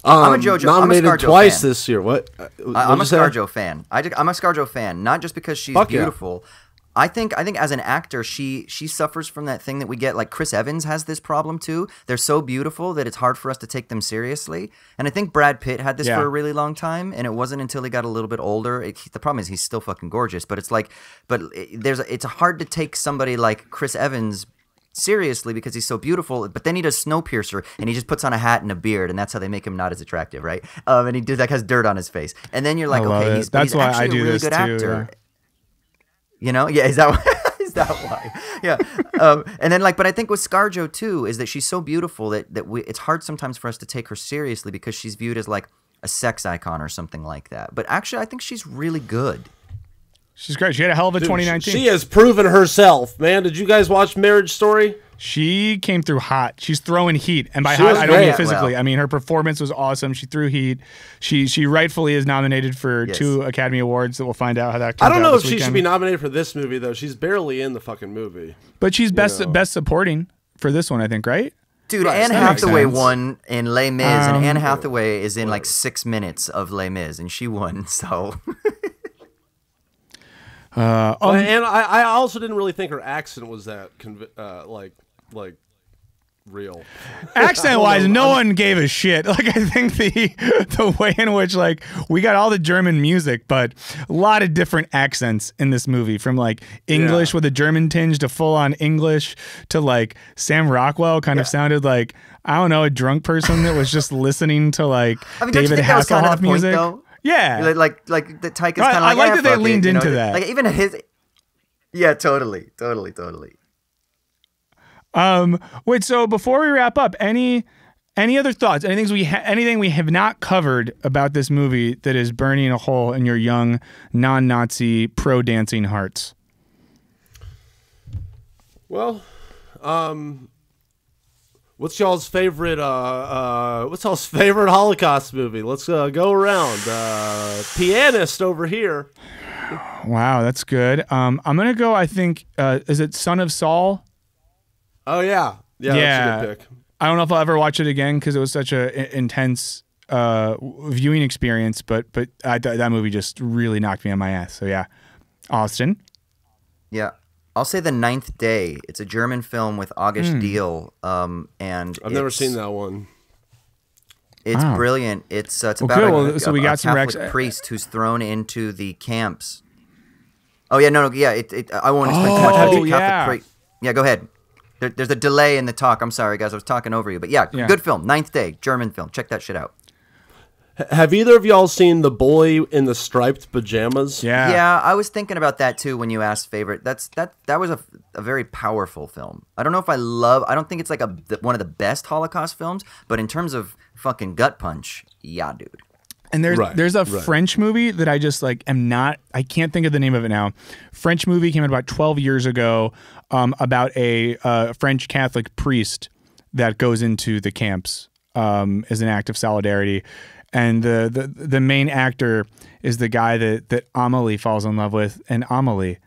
I'm a Jojo. Nominated I'm a ScarJo twice fan. this year. What? I'm a ScarJo fan. I'm a ScarJo fan, not just because she's beautiful. Yeah. I think as an actor, she suffers from that thing that we get. Like Chris Evans has this problem too. They're so beautiful that it's hard for us to take them seriously. And I think Brad Pitt had this for a really long time. And it wasn't until he got a little bit older. The problem is he's still fucking gorgeous. But it's like, it's hard to take somebody like Chris Evans seriously because he's so beautiful, but then he does Snowpiercer and he just puts on a hat and a beard, and that's how they make him not as attractive, right? And he has dirt on his face, and then you're like, okay, he's actually a really good actor. You know, is that why? Yeah. And then but I think with ScarJo too is that she's so beautiful that it's hard sometimes for us to take her seriously because she's viewed as like a sex icon or something like that. But actually, I think she's really good. She's great. She had a hell of a 2019. She has proven herself, man. Did you guys watch Marriage Story? She came through hot. She's throwing heat. And by hot, I don't mean physically. I mean, her performance was awesome. She threw heat. She rightfully is nominated for 2 Academy Awards that we'll find out how that comes out. I don't know if she should be nominated for this movie, though. She's barely in the fucking movie. But she's best supporting for this one, I think, right? Dude, Anne Hathaway won in Les Mis, and Anne Hathaway is in like 6 minutes of Les Mis, and she won, so... and I also didn't really think her accent was that like real. Accent wise, no one gave a shit. Like I think the way in which like we got all the German music, but a lot of different accents in this movie, from like English with a German tinge to full on English to like Sam Rockwell kind of sounded like, I don't know, a drunk person that was just listening to like David Hasselhoff music. Though? Yeah, like the Taika's kind of like. I like that they leaned into that. Like even his. Yeah, totally. Wait. So before we wrap up, any other thoughts? Anything we have not covered about this movie that is burning a hole in your young non-Nazi pro-dancing hearts? Well, what's y'all's favorite Holocaust movie? Let's go around. Pianist over here. Wow, that's good. I'm gonna go. I think is it Son of Saul? Oh yeah, that's a good pick. I don't know if I'll ever watch it again because it was such a intense viewing experience. But that movie just really knocked me on my ass. So yeah, Austin. Yeah. I'll say The Ninth Day. It's a German film with August Diehl, and I've never seen that one. It's brilliant. It's about a Catholic priest who's thrown into the camps. Oh yeah, no, yeah. I won't explain too much. Yeah, go ahead. There's a delay in the talk. I'm sorry, guys. I was talking over you. But yeah, good film. Ninth Day, German film. Check that shit out. Have either of y'all seen The Boy in the Striped Pajamas? Yeah. Yeah, I was thinking about that too when you asked favorite. That was a very powerful film. I don't know if I don't think it's like one of the best Holocaust films, but in terms of fucking gut punch, yeah, dude. And there's a French movie that I just like I can't think of the name of it now. French movie came out about 12 years ago about a French Catholic priest that goes into the camps as an act of solidarity. And the main actor is the guy that Amelie falls in love with, and Amelie.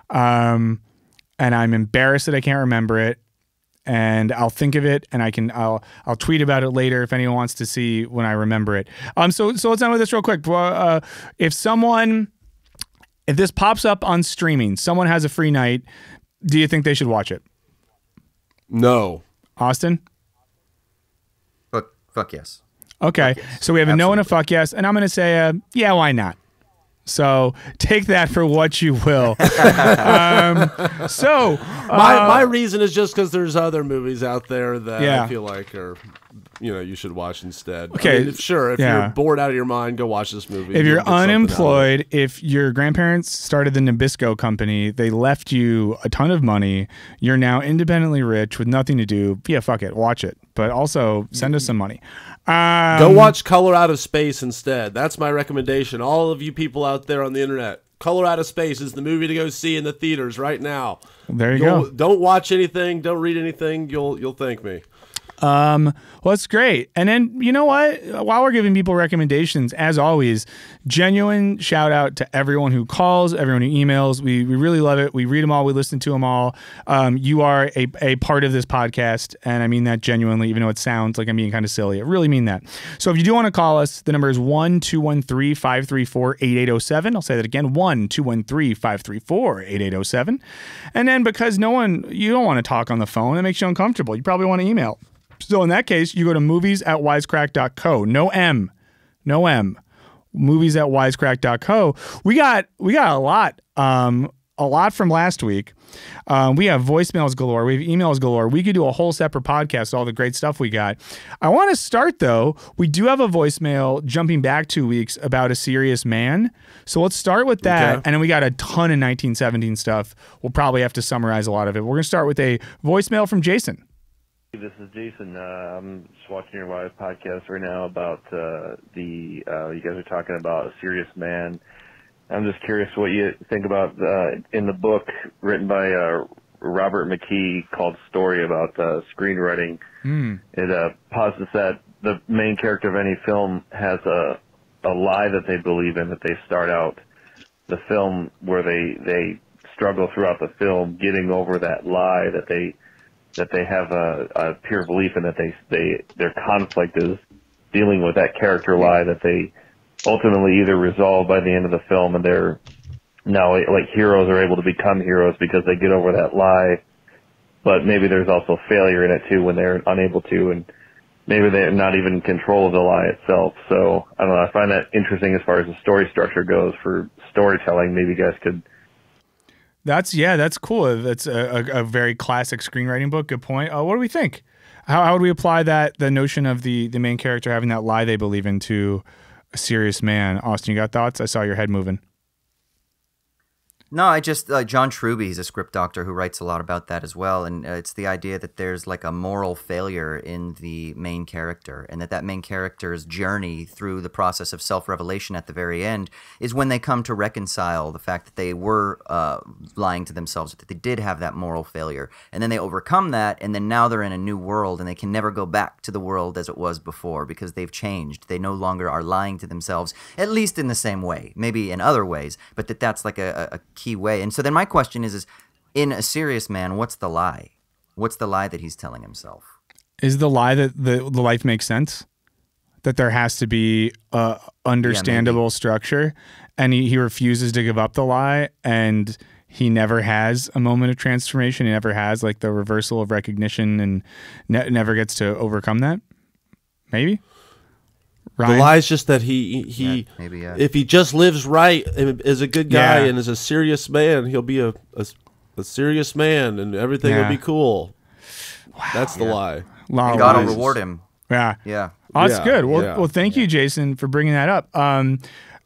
And I'm embarrassed that I can't remember it. And I'll think of it, and I'll tweet about it later if anyone wants to see when I remember it. So let's end with this real quick. If this pops up on streaming, someone has a free night, do you think they should watch it? No. Austin? Fuck yes. Okay, fuck yes. So we have a Absolutely. no and a fuck yes, and I'm going to say, yeah, why not? So take that for what you will. My reason is just because there's other movies out there that Yeah. I feel like are, you should watch instead. Okay, I mean, if you're bored out of your mind, go watch this movie. If You'll you're get something out of it. unemployed, if your grandparents started the Nabisco company, they left you a ton of money, you're now independently rich with nothing to do, yeah, fuck it, watch it. But also send us some money. Go watch Color Out of Space instead. That's my recommendation. All of you people out there on the internet, Color Out of Space is the movie to go see in the theaters right now. There you go. Don't watch anything. Don't read anything. You'll thank me. Well, that's great. And then, you know what? While we're giving people recommendations, as always, genuine shout out to everyone who calls, everyone who emails. We really love it. We read them all. We listen to them all. You are a part of this podcast, and I mean that genuinely, even though it sounds like I'm being kind of silly. I really mean that. So if you do want to call us, the number is 1-213-534-8807. I'll say that again, 1-213-534-8807. And then because you don't want to talk on the phone, that makes you uncomfortable. You probably want to email. So in that case, you go to movies@wisecrack.co. No M. Movies@wisecrack.co. We got a lot from last week. We have voicemails galore. We have emails galore. We could do a whole separate podcast, all the great stuff we got. I want to start, though. We do have a voicemail jumping back 2 weeks about A Serious Man. So let's start with that. Okay. And then we got a ton of 1917 stuff. We'll probably have to summarize a lot of it. We're going to start with a voicemail from Jason. This is Jason. I'm just watching your live podcast right now about you guys are talking about A Serious Man. I'm just curious what you think about in the book written by Robert McKee called Story about screenwriting. It posits that the main character of any film has a lie that they believe in, that they start out the film where they struggle throughout the film getting over that lie, that they have a pure belief in, that their conflict is dealing with that character lie that they ultimately either resolve by the end of the film, and they're now like heroes are able to become heroes because they get over that lie. But maybe there's also failure in it too when they're unable to, and maybe they're not even in control of the lie itself. So I don't know. I find that interesting as far as the story structure goes for storytelling. Maybe you guys could. That's cool. That's a very classic screenwriting book. Good point. What do we think? How would we apply the notion of the main character having that lie they believe in to A Serious Man? Austin, you got thoughts? I saw your head moving. No, I just John Truby, he's a script doctor who writes a lot about that as well, and it's the idea that there's like a moral failure in the main character, and that main character's journey through the process of self-revelation at the very end is when they come to reconcile the fact that they were lying to themselves, that they did have that moral failure, and then they overcome that, and then now they're in a new world, and they can never go back to the world as it was before because they've changed. They no longer are lying to themselves, at least in the same way, maybe in other ways, but that's like a key way. And so then my question is in A Serious Man, what's the lie? What's the lie that he's telling himself? Is the lie that the life makes sense? That there has to be a understandable structure, and he refuses to give up the lie, and he never has a moment of transformation. He never has like the reversal of recognition, and never gets to overcome that? Maybe? Ryan? The lie is just that if he just lives right, is a good guy, and is a serious man, he'll be a a serious man and everything would be cool. Wow. That's the lie. And God will reward him. Yeah. Yeah. Oh, that's good. Well, thank you, Jason, for bringing that up.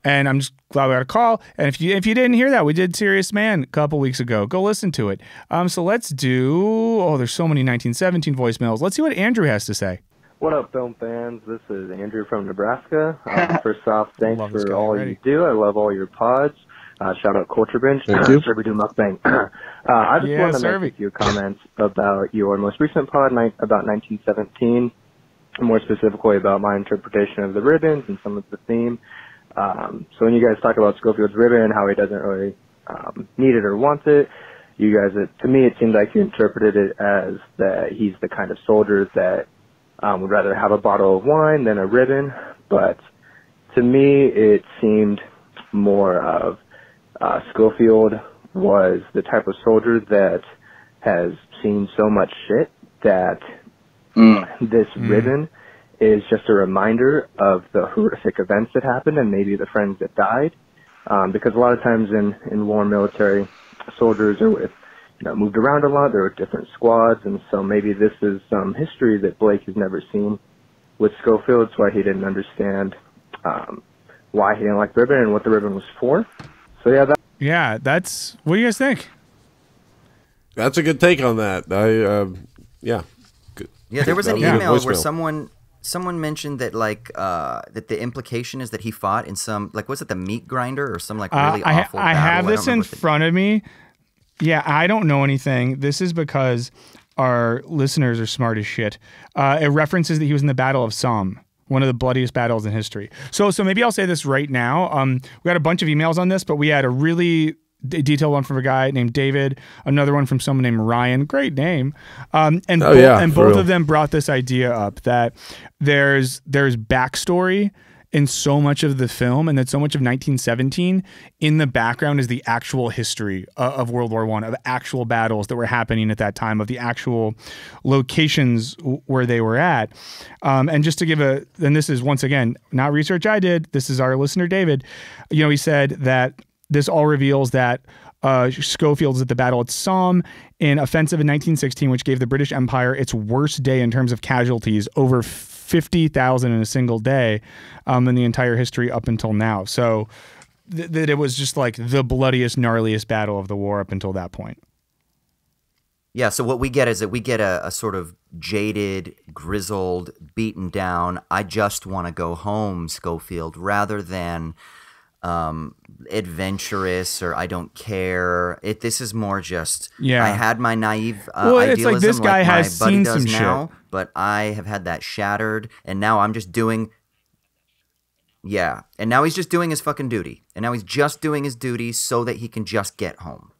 And I'm just glad we got a call. And if you didn't hear that, we did Serious Man a couple weeks ago. Go listen to it. So let's do, there's so many 1917 voicemails. Let's see what Andrew has to say. What up, film fans? This is Andrew from Nebraska. First off, thanks for all you do. I love all your pods. Shout out Culture Bench. Thank you. Serby do mukbang. I just wanted to make a few comments about your most recent pod about 1917, more specifically about my interpretation of the ribbons and some of the theme. So when you guys talk about Scofield's ribbon, how he doesn't really need it or want it, you guys, to me, it seemed like you interpreted it as that he's the kind of soldier that would rather have a bottle of wine than a ribbon. But to me, it seemed more of Scofield was the type of soldier that has seen so much shit that this ribbon is just a reminder of the horrific events that happened and maybe the friends that died. Because a lot of times in war military, soldiers are with, moved around a lot. There were different squads, and so maybe this is some history that Blake has never seen with Scofield. That's why he didn't understand why he didn't like the ribbon and what the ribbon was for. So yeah, that's what do you guys think? That's a good take on that. Good. Yeah, there was an email where someone mentioned that that the implication is that he fought in some was it the meat grinder or some really awful battle? I have this in front of me. Yeah, I don't know anything. This is because our listeners are smart as shit. It references that he was in the Battle of Somme, one of the bloodiest battles in history. So maybe I'll say this right now. We got a bunch of emails on this, but we had a really detailed one from a guy named David, another one from someone named Ryan, great name. Both of them brought this idea up that there's backstory in so much of the film, and that so much of 1917 in the background is the actual history of World War I, of actual battles that were happening at that time, of the actual locations where they were at. And just to give and this is once again, not research I did, this is our listener David, he said that this all reveals that Scofield is at the battle at Somme in offensive in 1916, which gave the British Empire its worst day in terms of casualties, over 50,000 in a single day in the entire history up until now. So that it was just like the bloodiest, gnarliest battle of the war up until that point. Yeah, so what we get is that we get a sort of jaded, grizzled, beaten down, I just want to go home Scofield, rather than adventurous or I don't care. This is more just I had my naive idealism, it's like this guy has my buddy seen does some now, shit. but I have had that shattered, and now I'm just doing. Yeah, and now he's just doing his fucking duty, and now he's just doing his duty so that he can just get home.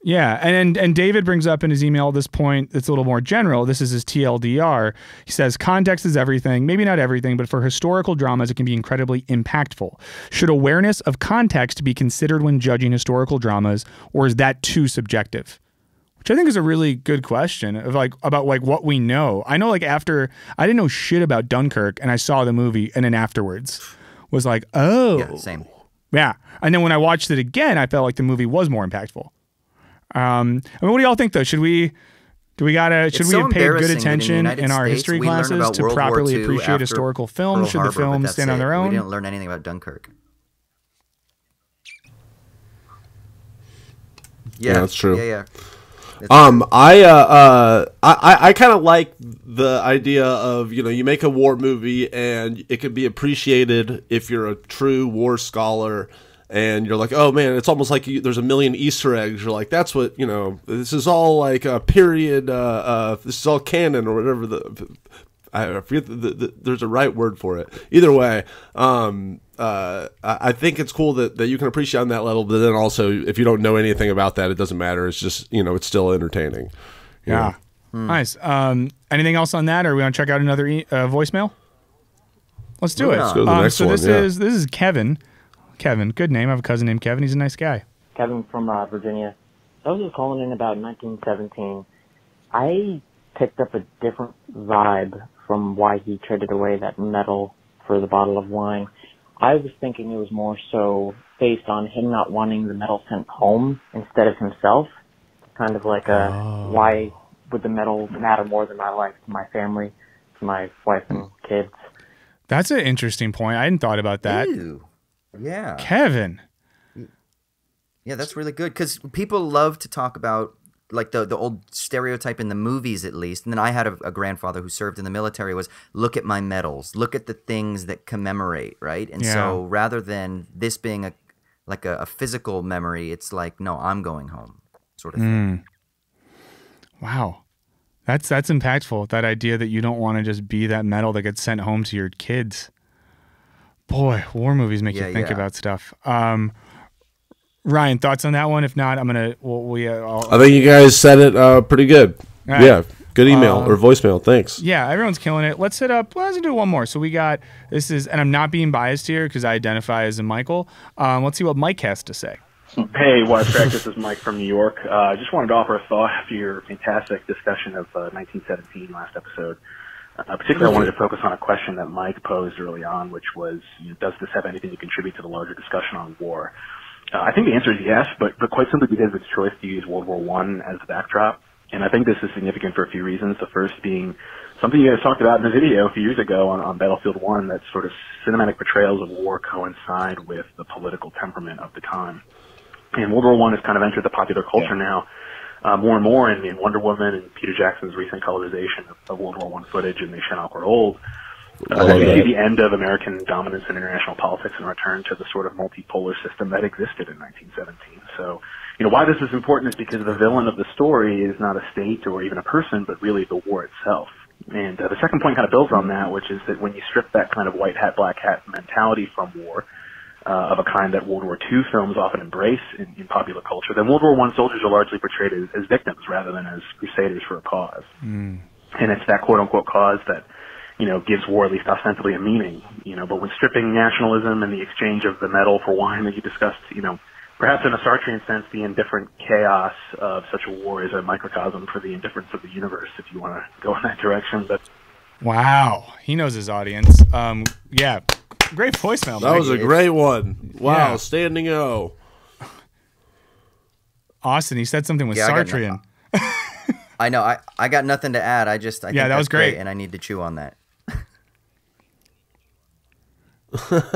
Yeah, and David brings up in his email at this point, it's a little more general. This is his TLDR. He says, context is everything. Maybe not everything, but for historical dramas, it can be incredibly impactful. Should awareness of context be considered when judging historical dramas, or is that too subjective? Which I think is a really good question of about what we know. I know after, I didn't know shit about Dunkirk, and I saw the movie, and then afterwards was like, oh. Yeah, same. Yeah, and then when I watched it again, I felt like the movie was more impactful. What do y'all think though? Should we pay good attention in our history classes to properly appreciate historical films? Should the films stand on their own? We didn't learn anything about Dunkirk. Yeah, that's true. Yeah. I kind of like the idea of, you make a war movie and it can be appreciated if you're a true war scholar. And you're like, oh man, it's almost like there's a million Easter eggs. You're like, that's what, this is all like a period, this is all canon or whatever I forget there's a right word for it. Either way, I think it's cool that you can appreciate on that level, but then also if you don't know anything about that, it doesn't matter. It's just, it's still entertaining. Yeah. Nice. Anything else on that, or we want to check out another voicemail? Let's do it. Let's go to the next one. This is Kevin. Kevin, good name. I have a cousin named Kevin. He's a nice guy. Kevin from Virginia. I was just calling in about 1917. I picked up a different vibe from why he traded away that medal for the bottle of wine. I was thinking it was more so based on him not wanting the medal sent home instead of himself. kind of like a why would the medal matter more than my life to my family, to my wife and kids. That's an interesting point. I hadn't thought about that. Ew. Yeah. Kevin. Yeah, that's really good because people love to talk about like the old stereotype in the movies, at least. And then I had a grandfather who served in the military was look at my medals, look at the things that commemorate, right? And so rather than this being a physical memory, it's like, no, I'm going home sort of thing. Wow. That's impactful. That idea that you don't want to just be that medal that gets sent home to your kids. Boy, war movies make you think about stuff. Ryan, thoughts on that one? If not, I'm gonna. I think you guys said it pretty good. Right. Yeah, good email or voicemail. Thanks. Yeah, everyone's killing it. Let's hit up. Let's do one more. So we got this is, and I'm not being biased here because I identify as a Michael. Let's see what Mike has to say. Hey, Wisecrack, this is Mike from New York. I just wanted to offer a thought after your fantastic discussion of 1917 last episode. Particularly, I wanted to focus on a question that Mike posed early on, which was, does this have anything to contribute to the larger discussion on war? I think the answer is yes, but quite simply because of its choice to use World War I as the backdrop. And I think this is significant for a few reasons. The first being something you guys talked about in the video a few years ago on Battlefield 1, that sort of cinematic portrayals of war coincide with the political temperament of the time. And World War I has kind of entered the popular culture now more and more in Wonder Woman and Peter Jackson's recent colorization of World War I footage in They Shall Not Grow Old. We see the end of American dominance in international politics and a return to the sort of multipolar system that existed in 1917. So, why this is important is because the villain of the story is not a state or even a person, but really the war itself. And the second point kind of builds on that, which is that when you strip that kind of white hat, black hat mentality from war, of a kind that World War II films often embrace in popular culture, then World War I soldiers are largely portrayed as victims rather than as crusaders for a cause. And it's that quote-unquote cause that gives war at least ostensibly a meaning, but when stripping nationalism and the exchange of the medal for wine that you discussed, perhaps in a Sartrean sense, the indifferent chaos of such a war is a microcosm for the indifference of the universe, if you want to go in that direction. But wow, he knows his audience. Yeah, great voicemail. That was a great one. Wow, standing O. Austin, he said something with Sartrean. I know. I got nothing to add. I think that was great, and I need to chew on that.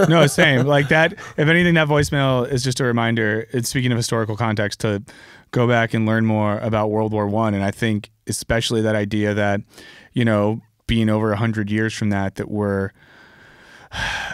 No, same. Like that. If anything, that voicemail is just a reminder. It's speaking of historical context to go back and learn more about World War I. And I think especially that idea that, being over 100 years from that we're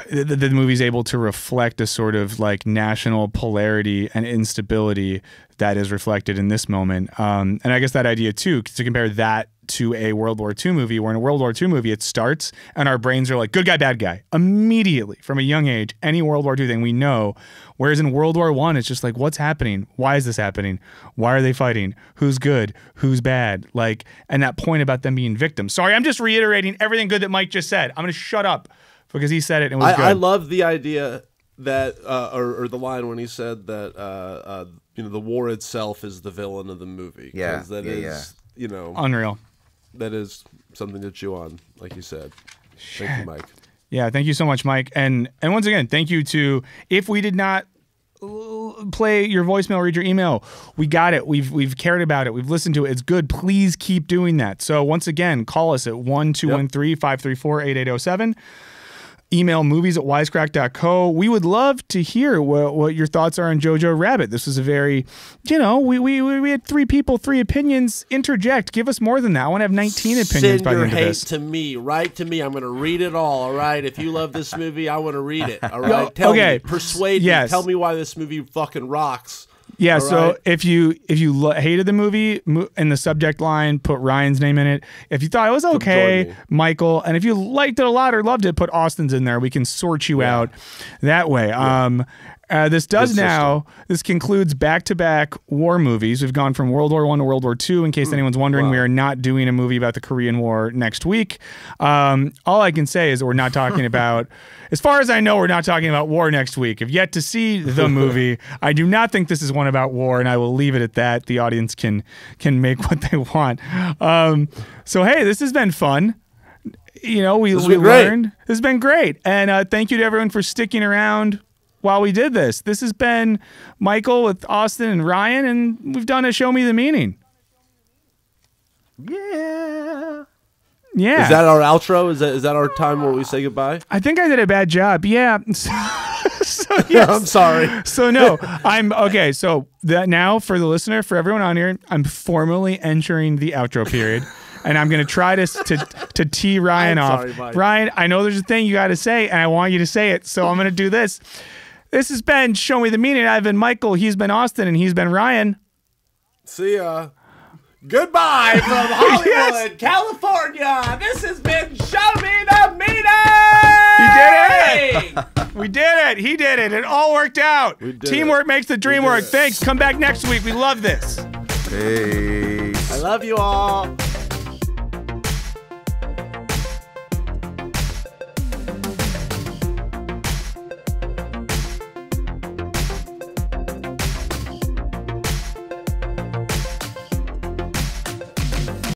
the movie's able to reflect a sort of like national polarity and instability that is reflected in this moment. And I guess that idea too, to compare that to a World War II movie, where in a World War II movie, it starts and our brains are like, good guy, bad guy. Immediately, from a young age, any World War II thing we know. Whereas in World War I, it's just like, what's happening? Why is this happening? Why are they fighting? Who's good? Who's bad? Like, and that point about them being victims. Sorry, I'm just reiterating everything good that Mike just said. I'm going to shut up because he said it and it was good. I love the idea that, or the line when he said that, the war itself is the villain of the movie. Yeah, that is, unreal. That is something to chew on, like you said. Thank you, Mike. Yeah, thank you so much, Mike. And once again, thank you to, if we did not play your voicemail, read your email, we got it. We've cared about it. We've listened to it. It's good. Please keep doing that. So once again, call us at 1-213-534-8807. Email movies@wisecrack.co. We would love to hear what your thoughts are on Jojo Rabbit. This was a very, we had 3 people, 3 opinions. Interject. Give us more than that. I want to have 19 opinions by the end of this. Send your hate to me. Write to me. I'm going to read it all right? If you love this movie, I want to read it. All right? Tell me. Persuade me. Tell me why this movie fucking rocks. Yeah, so if you hated the movie, in the subject line, put Ryan's name in it. If you thought it was okay, Michael. And if you liked it a lot or loved it, put Austin's in there. We can sort you out that way. Yeah. This concludes back-to-back war movies. We've gone from World War I to World War II. In case anyone's wondering, we are not doing a movie about the Korean War next week. All I can say is that we're not talking about, as far as I know, we're not talking about war next week. I've yet to see the movie. I do not think this is one about war, and I will leave it at that. The audience can make what they want. So, hey, this has been fun. We learned. This has been great. And thank you to everyone for sticking around while we did this. This has been Michael with Austin and Ryan, and we've done a Show Me the Meaning. Yeah. Yeah. Is that our outro? Is that our time where we say goodbye? I think I did a bad job. Yeah. So yes. I'm sorry. So no, I'm okay. So that now for the listener, for everyone on here, I'm formally entering the outro period, and I'm gonna try to tee Ryan off. Sorry, Mike. Ryan, I know there's a thing you got to say, and I want you to say it. So I'm gonna do this. This has been Show Me the Meaning. I've been Michael. He's been Austin, and he's been Ryan. See ya. Goodbye from Hollywood, California. This has been Show Me the Meaning. He did it. We did it. He did it. It all worked out. Teamwork makes the dream work. Thanks. Come back next week. We love this. Hey. I love you all.